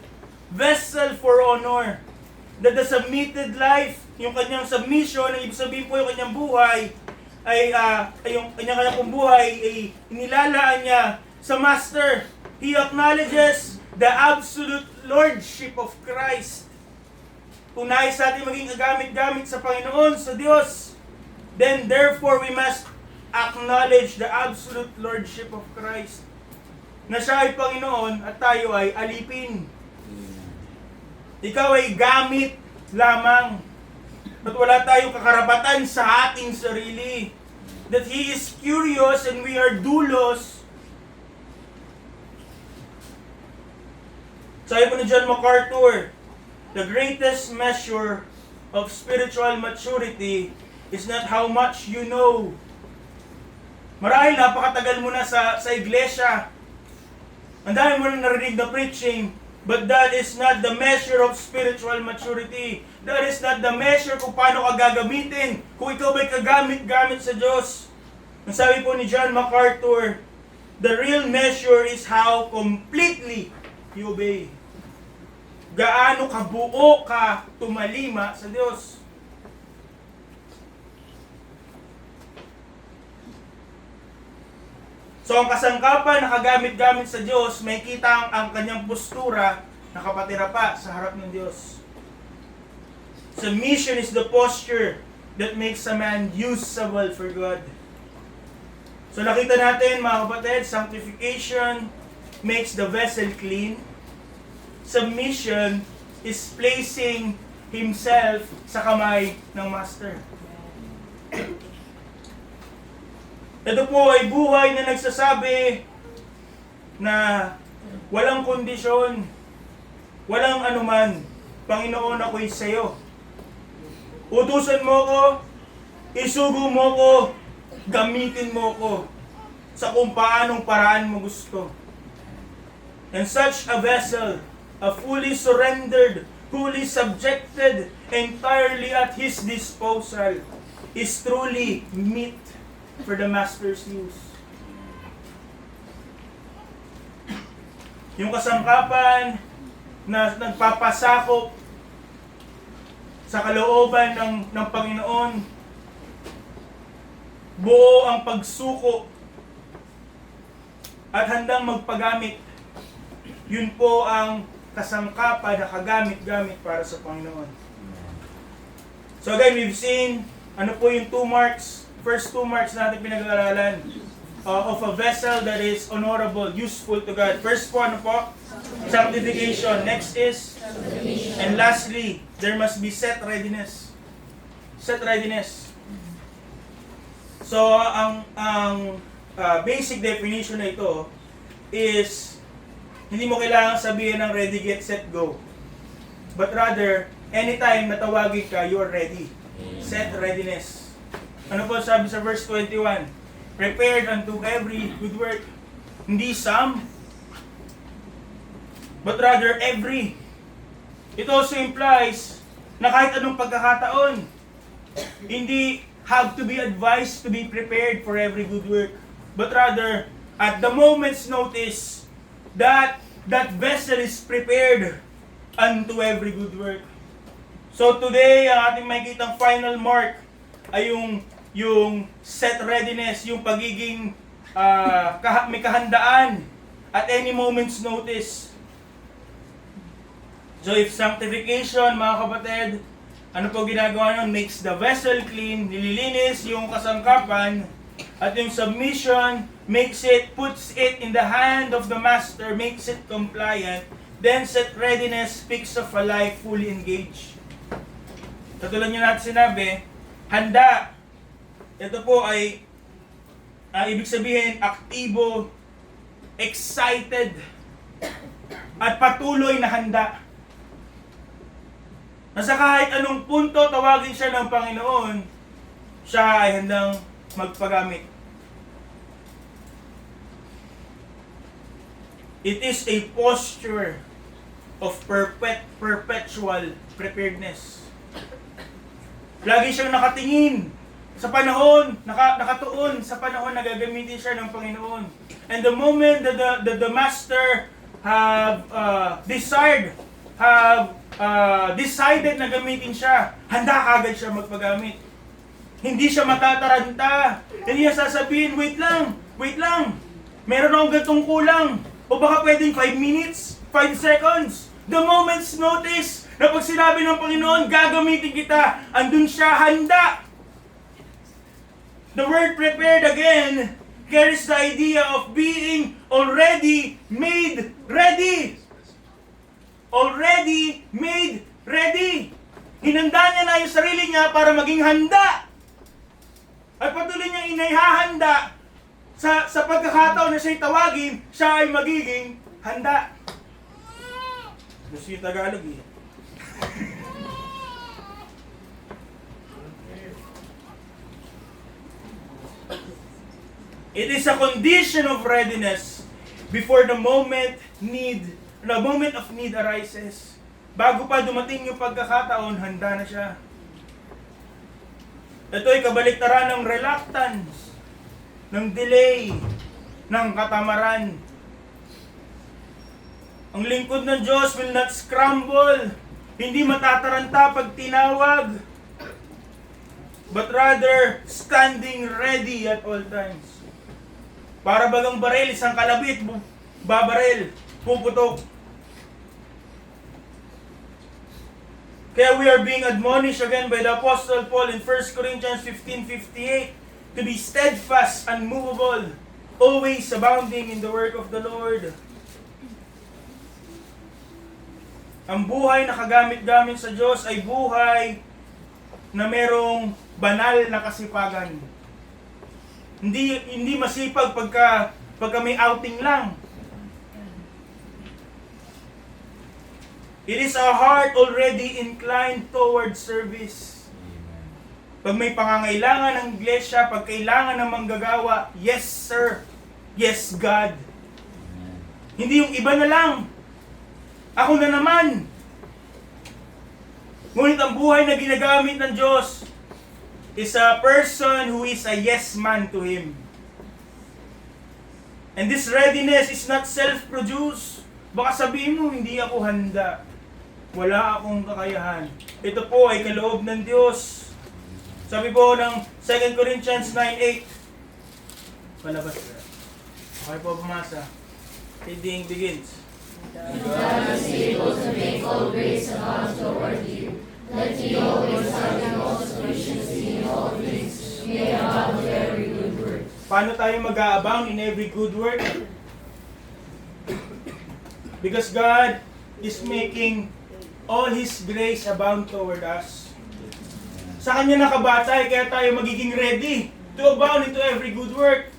for honor. That the submitted life, yung kanyang submission, ang ibig sabihin po yung kanyang buhay, yung kanya-kanya pong buhay ay inilalaan niya sa Master. He acknowledges the absolute lordship of Christ. Kung nais natin maging gamit-gamit sa Panginoon, sa Diyos, then therefore we must acknowledge the absolute lordship of Christ. Na siya ay Panginoon at tayo ay alipin. Ikaw ay gamit lamang. At wala tayong kakarapatan sa ating sarili. That He is curious and we are doulos. Sabi po ni John MacArthur, the greatest measure of spiritual maturity is not how much you know. Marahil napakatagal mo na sa iglesia. Ang dami mo na narinig na preaching. But that is not the measure of spiritual maturity. That is not the measure kung paano ka gagamitin. Kung ikaw ba'y kagamit-gamit sa Diyos. Ang sabi po ni John MacArthur, the real measure is how completely you obey. Gaano kabuo ka tumalima sa Diyos. So ang kasangkapan na kagamit-gamit sa Diyos, may kita ang kanyang postura nakapatira pa sa harap ng Diyos. Submission is the posture that makes a man usable for God. So nakita natin mga kapatid, sanctification makes the vessel clean. Submission is placing himself sa kamay ng Master. Ito po ay buhay na nagsasabi na walang kondisyon, walang anuman, Panginoon, ako'y sa'yo. Utusan mo ko, isugo mo ko, gamitin mo ko sa kung paanong paraan mo gusto. And such a vessel, a fully surrendered, fully subjected, entirely at His disposal, is truly meet for the Master's use. Yung kasangkapan na nagpapasakop sa kalooban ng Panginoon, buo ang pagsuko at handang magpagamit. Yun po ang kasangkapan na kagamit-gamit para sa Panginoon. So again, we've seen ano po yung first two marks natin pinag-aaralan of a vessel that is honorable, useful to God. First po, ano po? Sanctification. Next is? And lastly, there must be set readiness. Set readiness. So, ang basic definition na ito is, hindi mo kailangan sabihin ng ready, get, set, go. But rather, anytime natawagin ka, you are ready. Set readiness. Ano po sabi sa verse 21? Prepared unto every good work. Hindi some, but rather every. It also implies na kahit anong pagkakataon, hindi have to be advised to be prepared for every good work. But rather, at the moment's notice, that vessel is prepared unto every good work. So today, ang ating makikitang final mark ay yung set readiness, yung pagiging may kahandaan at any moment's notice. So if sanctification, mga kapatid, ano po ginagawa nun? Makes the vessel clean, nililinis yung kasangkapan, at yung submission puts it in the hand of the Master, makes it compliant. Then set readiness speaks of a life fully engaged. Katulad nyo natin sinabi, handa. Ito po ay ibig sabihin aktibo, excited, at patuloy na handa. Nasa kahit anong punto tawagin siya ng Panginoon, siya ay handang magpagamit. It is a posture of perpetual preparedness. Lagi siyang nakatingin sa panahon, nakatuon sa panahon na gagamitin siya ng Panginoon. And the moment that the Master have decided na gamitin siya, handa kagad siya magpagamit. Hindi siya matataranta. Hindi niya sasabihin, wait lang. Meron akong gantong kulang. O baka pwedeng 5 minutes, 5 seconds. The moment's notice na pag sinabi ng Panginoon, gagamitin kita, andun siya, handa. The word prepared again carries the idea of being already made ready. Already made ready. Hinanda niya na yung sarili niya para maging handa. At patuloy niyang inihahanda sa pagkakataon na siya'y tawagin, siya ay magiging handa. Gusto yung Tagalog eh. It is a condition of readiness before the moment of need arises. Bago pa dumating yung pagkakataon, handa na siya. Ito ay kabaliktaran ng reluctance, ng delay, ng katamaran. Ang lingkod ng Diyos will not scramble, hindi matataranta pag tinawag, but rather standing ready at all times. Para bagang baril, isang kalabit, babaril, puputok. Kaya we are being admonished again by the Apostle Paul in 1 Corinthians 15:58 to be steadfast, unmovable, always abounding in the work of the Lord. Ang buhay na kagamit-gamit sa Diyos ay buhay na merong banal na kasipagan. Hindi masipag pagka may outing lang. It is a heart already inclined toward service. Pag may pangangailangan ng iglesia, pag kailangan ng manggagawa, yes sir, yes God. Hindi yung iba na lang. Ako na naman. Ngunit ang buhay na ginagamit ng Diyos is a person who is a yes man to Him. And this readiness is not self-produced. Baka sabihin mo, hindi ako handa. Wala akong kakayahan. Ito po ay kaloob ng Diyos. Sabi po ng 2 Corinthians 9:8. Palabas. Okay po, bumasa. Reading begins. God is able to make all grace abound toward you, that ye always having all sufficiency in all things may abound to every good work. Paano tayo mag-aabound in every good work? Because God is making all His grace abound toward us. Sa Kanya nakabatay, kaya tayo magiging ready to abound into every good work.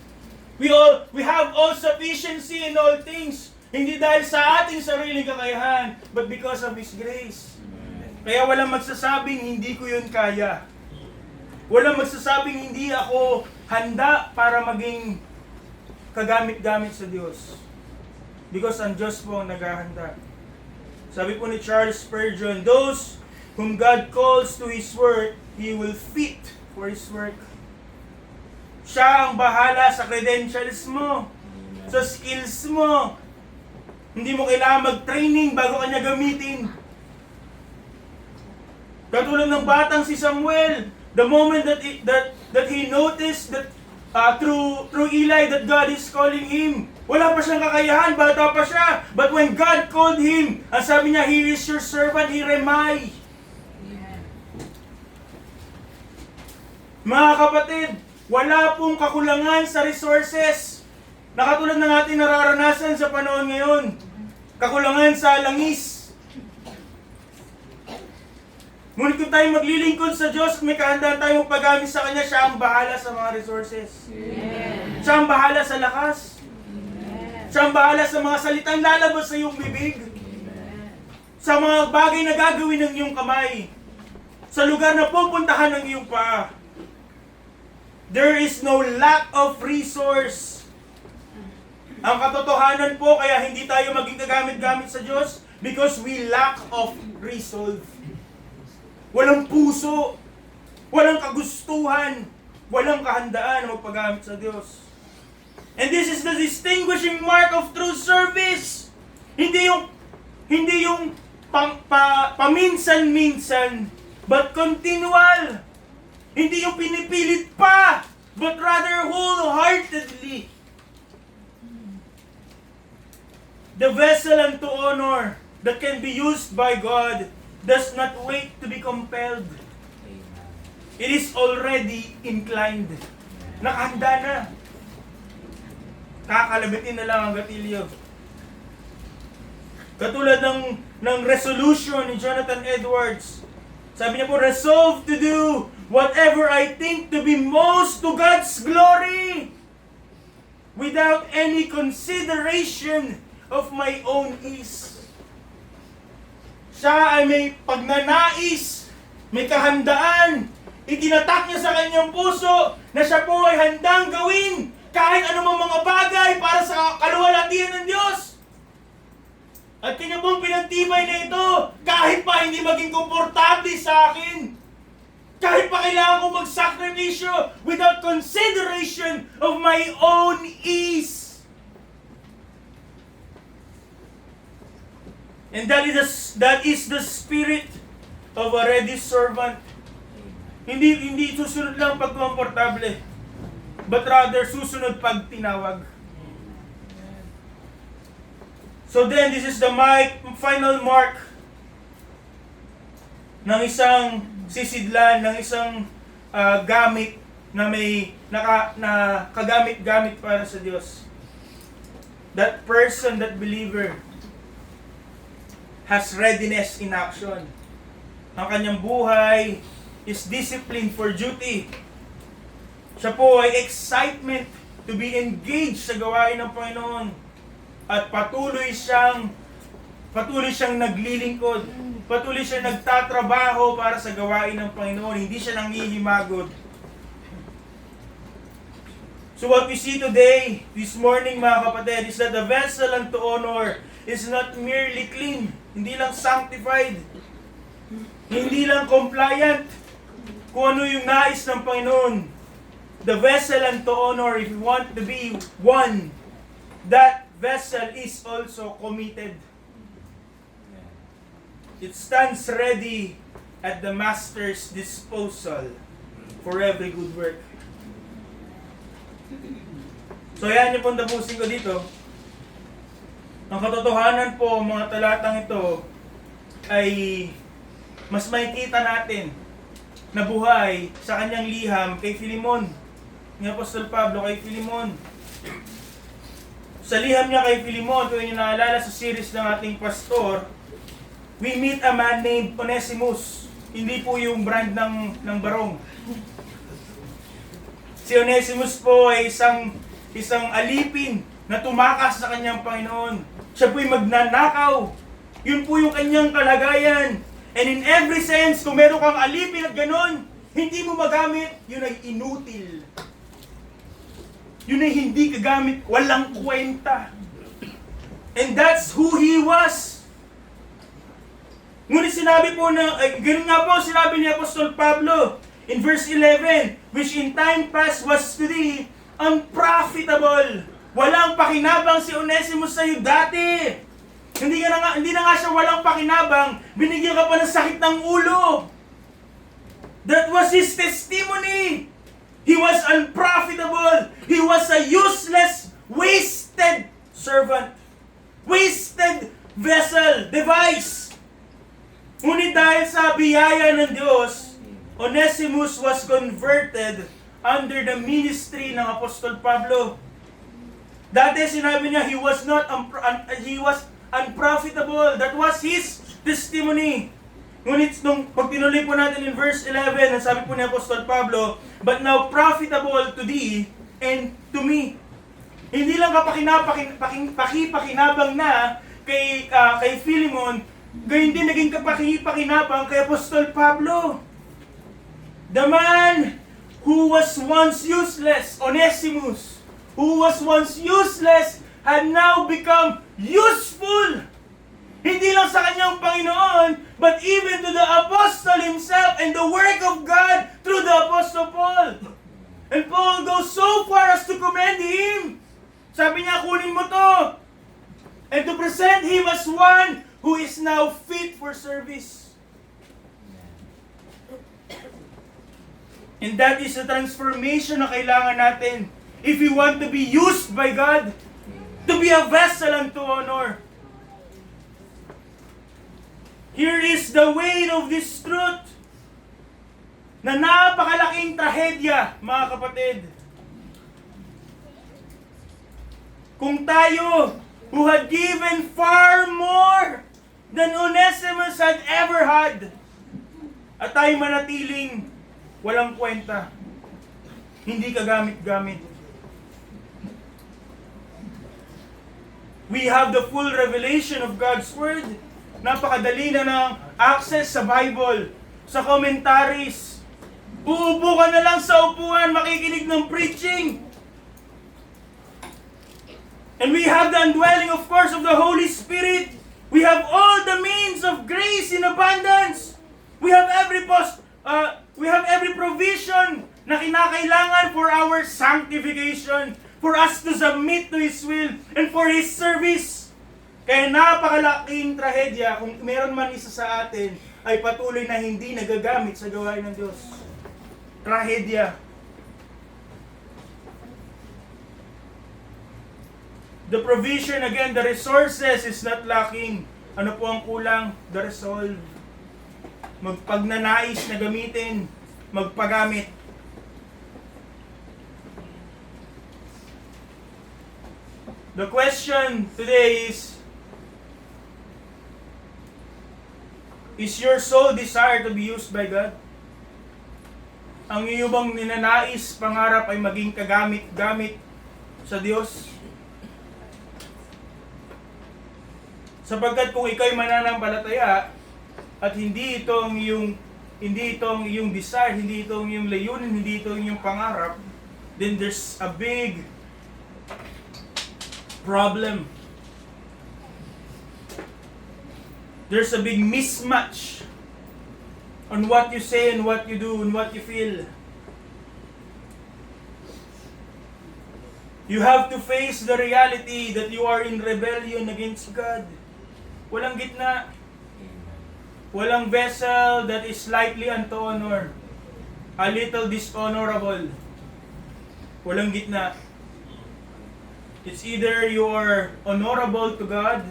We have all sufficiency in all things. Hindi dahil sa ating sariling kakayahan, but because of His grace. Kaya walang magsasabing hindi ko yun kaya. Walang magsasabing hindi ako handa para maging kagamit-gamit sa Diyos. Because ang Diyos po ang naghahanda. Sabi po ni Charles Spurgeon, those whom God calls to His work, He will fit for His work. Siya ang bahala sa credentials mo, sa skills mo. Hindi mo kailangan mag-training bago kanya gamitin. Katulad ng batang si Samuel, the moment that he noticed that through Eli that God is calling him, wala pa siyang kakayahan, bata pa siya. But when God called him, ang sabi niya, "Here is your servant, Jeremiah." Mga kapatid, wala pong kakulangan sa resources na katulad ng ating nararanasan sa panahon ngayon. Kakulangan sa langis. Ngunit kung tayo maglilingkod sa Diyos, may kahandaan tayong paggamit sa Kanya, siya ang bahala sa mga resources. Amen. Siya ang bahala sa lakas. Amen. Siya ang bahala sa mga salitang lalabas sa iyong bibig. Amen. Sa mga bagay na gagawin ng iyong kamay. Sa lugar na pupuntahan ng iyong paa. There is no lack of resource. Ang katotohanan po, kaya hindi tayo maging kagamit-gamit sa Diyos because we lack of resolve. Walang puso, walang kagustuhan, walang kahandaan na magpagamit sa Diyos. And this is the distinguishing mark of true service. Hindi yung paminsan-minsan, but continual. Hindi yung pinipilit pa, but rather wholeheartedly. The vessel unto honor that can be used by God does not wait to be compelled. It is already inclined. Nakahanda na. Kakalabitin na lang ang gatilyo. Katulad ng resolution ni Jonathan Edwards. Sabi niya po, resolve to do whatever I think to be most to God's glory without any consideration of my own ease. Siya ay may pagnanais, may kahandaan. Itinatak niya sa kanyang puso na siya po ay handang gawin kahit anumang mga bagay para sa kaluwalhatian ng Diyos. At kanya pong pinagtibay na ito, kahit pa hindi maging komportable sa akin, kahit pa kailangan kong magsakripisyo without consideration of my own ease. And that is the spirit of a ready servant. Hindi susunod lang pag komportable, but rather susunod pag tinawag. So then, this is the final mark ng isang sisidlan, ng isang gamit na may kagamit-gamit para sa Diyos. That person, that believer, has readiness in action. Ang kanyang buhay is discipline for duty. Siya po ay excitement to be engaged sa gawain ng Panginoon. At patuloy siyang naglilingkod. Patuloy siyang nagtatrabaho para sa gawain ng Panginoon. Hindi siya nanghihimagod. So what we see today, this morning mga kapatid, is that the vessel unto honor is not merely clean. Hindi lang sanctified. Hindi lang compliant kung ano yung nais ng Panginoon. The vessel unto honor, if you want to be one, that vessel is also committed. It stands ready at the Master's disposal for every good work. So yan yung pong tapusin ko dito. Ang katotohanan po, mga talatang ito, ay mas makikita natin na buhay sa kanyang liham kay Filemon. Ni Apostol Pablo kay Filemon. Sa liham niya kay Filemon, kung inyo naalala sa series ng ating pastor, we meet a man named Onesimus. Hindi po yung brand ng barong. Si Onesimus po ay isang alipin na tumakas sa kanyang Panginoon. Siya po'y magnanakaw. Yun po yung kanyang kalagayan. And in every sense, kung meron kang alipin at ganon, hindi mo magamit, yun ay inutil. Yun ay hindi kagamit, walang kwenta. And that's who he was. Ngunit sinabi po ganun nga po sinabi ni Apostol Pablo in verse 11, which in time past was to thee unprofitable. Walang pakinabang si Onesimus sa'yo dati. Hindi na nga siya walang pakinabang, binigyan ka pa ng sakit ng ulo. That was his testimony. He was unprofitable. He was a useless, wasted servant. Wasted vessel, device. Ngunit dahil sa biyaya ng Diyos, Onesimus was converted under the ministry ng Apostol Pablo. Dati sinabi niya, he was unprofitable. That was his testimony. Ngunit nung pag tinuloy po natin in verse 11, ang sabi po ni Apostol Pablo, but now profitable to thee and to me. Hindi lang pakipakinabang na kay Filemon, gayon din naging kapakipakinabang kay Apostol Pablo. The man who was once useless, Onesimus, who was once useless, had now become useful. Hindi lang sa kanyang Panginoon, but even to the apostle himself and the work of God through the Apostle Paul. And Paul goes so far as to commend him. Sabi niya, kunin mo to. And to present him as one who is now fit for service. And that is the transformation na kailangan natin if we want to be used by God, to be a vessel unto honor. Here is the weight of this truth na napakalaking trahedya, mga kapatid. Kung tayo, who had given far more than Onesimus had ever had, at tayo manatiling walang kwenta, hindi kagamit-gamit. We have the full revelation of God's Word. Napakadali na ng access sa Bible, sa commentaries. Uupo ka na lang sa upuan, makikinig ng preaching. And we have the indwelling, of course, of the Holy Spirit. We have all the means of grace in abundance. We have every provision na kinakailangan for our sanctification, for us to submit to His will, and for His service. Kaya napakalaking trahedya kung meron man isa sa atin ay patuloy na hindi nagagamit sa gawain ng Diyos. Trahedya. The provision, again, the resources is not lacking. Ano po ang kulang? The resolve. Magpagnanais na gamitin, magpagamit. The question today is your soul desire to be used by God? Ang iyong bang ninanais, pangarap ay maging kagamit-gamit sa Diyos? Sapagkat kung ikaw'y mananampalataya at hindi itong iyong desire, hindi itong iyong layunin, hindi itong iyong pangarap, then there's a big problem. There's a big mismatch on what you say and what you do and what you feel. You have to face the reality that you are in rebellion against God. Walang gitna. Walang vessel that is slightly unto honor. A little dishonorable. Walang gitna. It's either you are honorable to God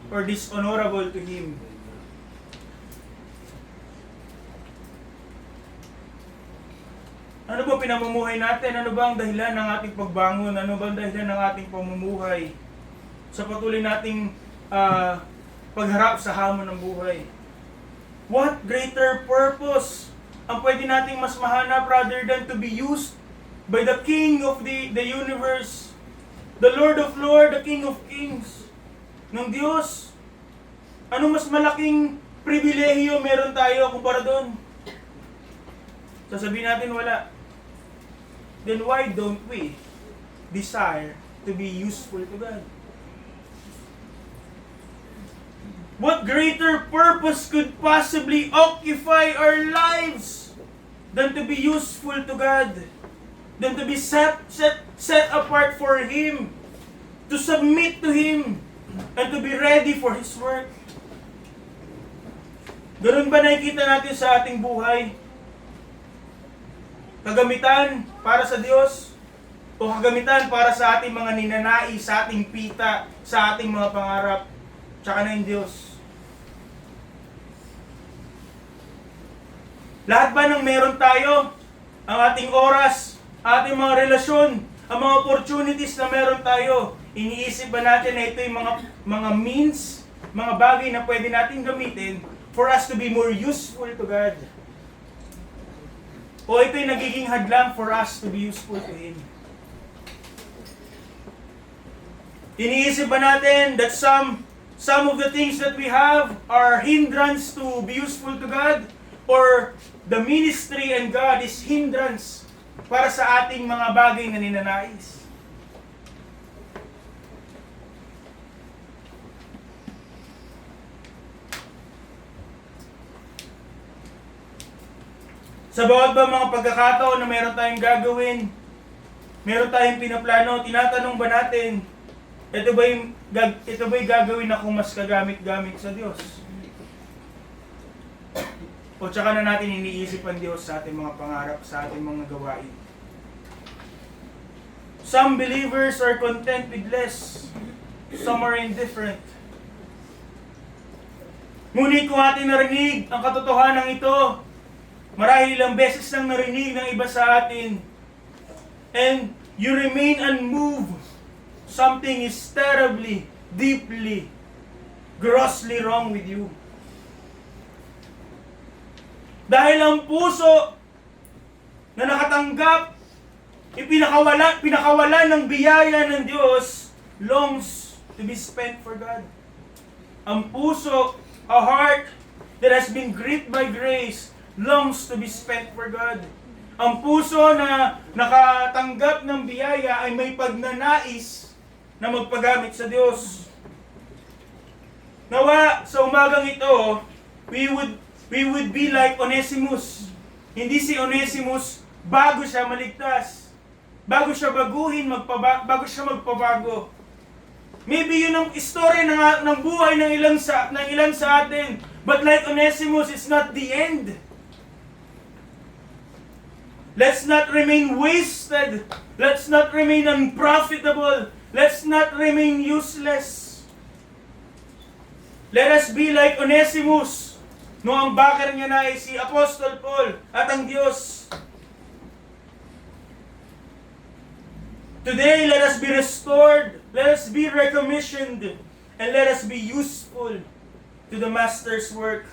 or dishonorable to Him. Ano ba pinamumuhay natin? Ano ba ang dahilan ng ating pagbangon? Ano ba ang dahilan ng ating pamumuhay? Sa patuloy nating pagharap sa hamon ng buhay. What greater purpose ang pwede nating mas mahanap rather than to be used by the King of the universe, the Lord of Lords, the King of Kings, ng Diyos? Ano mas malaking pribilehiyo meron tayo kumpara doon? Sasabihin natin wala. Then why don't we desire to be useful to God? What greater purpose could possibly occupy our lives than to be useful to God? Than to be set apart for Him, to submit to Him, and to be ready for His work. Ganun ba nakikita natin sa ating buhay? Kagamitan para sa Diyos? O kagamitan para sa ating mga ninanais, sa ating pita, sa ating mga pangarap, tsaka na yung Diyos? Lahat ba ng meron tayo, ang ating oras, ating mga relasyon, ang mga opportunities na meron tayo, iniisip ba natin na ito yung mga means, mga bagay na pwede natin gamitin for us to be more useful to God? O ito yung nagiging hadlang for us to be useful to Him? Iniisip ba natin that some of the things that we have are hindrance to be useful to God? Or the ministry and God is hindrance para sa ating mga bagay na ninanais? Sa bawat ba mga pagkakataon na meron tayong gagawin, meron tayong pinaplano, tinatanong ba natin, ito ba'y gagawin akong mas kagamit-gamit sa Diyos? O tsaka na natin iniisip ang Diyos sa ating mga pangarap, sa ating mga gawain. Some believers are content with less. Some are indifferent. Ngunit kung ating narinig ang katotohanan ito, marahil ilang beses nang narinig ng iba sa atin, and you remain unmoved, something is terribly, deeply, grossly wrong with you. Dahil ang puso na nakatanggap, pinakawalan ng biyaya ng Diyos, longs to be spent for God. Ang puso, a heart that has been gripped by grace, longs to be spent for God. Ang puso na nakatanggap ng biyaya ay may pagnanais na magpagamit sa Diyos. Nawa, sa umagang ito, we would be like Onesimus. Hindi si Onesimus bago siya maligtas. Bago siya baguhin, bago siya magpabago. Maybe yun ang istorya ng buhay ng ilan sa atin. But like Onesimus, it's not the end. Let's not remain wasted. Let's not remain unprofitable. Let's not remain useless. Let us be like Onesimus. No, ang backer niya na ay si Apostol Paul at ang Diyos. Today, let us be restored, let us be recommissioned, and let us be useful to the Master's work.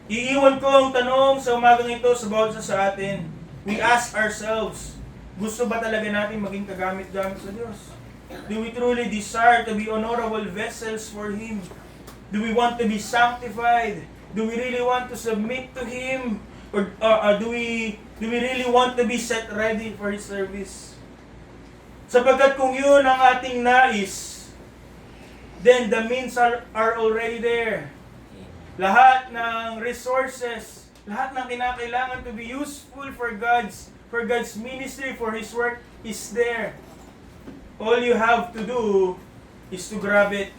Iiwan ko ang tanong sa umagang ito sa bawat isa sa atin. We ask ourselves, gusto ba talaga natin maging kagamit-gamit sa Diyos? Do we truly desire to be honorable vessels for Him? Do we want to be sanctified? Do we really want to submit to Him? Or do we really want to be set ready for His service? Sapagkat kung yun ang ating nais, then the means are already there. Lahat ng resources, lahat ng kinakailangan to be useful for God's ministry, for His work is there. All you have to do is to grab it.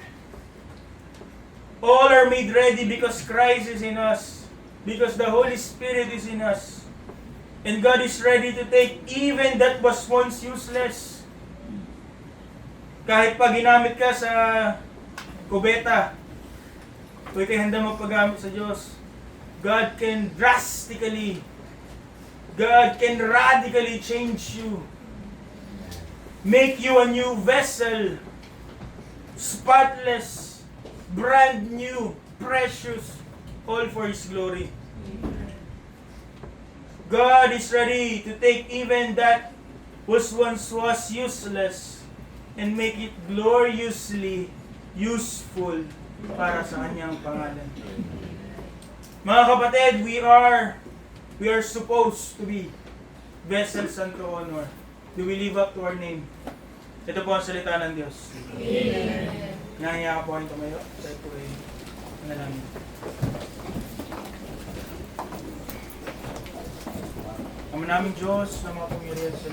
All are made ready because Christ is in us. Because the Holy Spirit is in us. And God is ready to take even that was once useless. Kahit pa ginamit ka sa kubeta, kung ikay handa magpagamit sa Diyos, God can radically change you. Make you a new vessel, spotless, brand new, precious, all for His glory. God is ready to take even that was once useless and make it gloriously useful para sa Kanyang pangalan. Mga kapatid, we are supposed to be vessels unto honor. Do we live up to our name? Ito po ang salita ng Diyos. Amen. Nahiya ka po kayong tumayo. Tayo po ay nanalangin. Ama namin Diyos na mga pumiriyan sa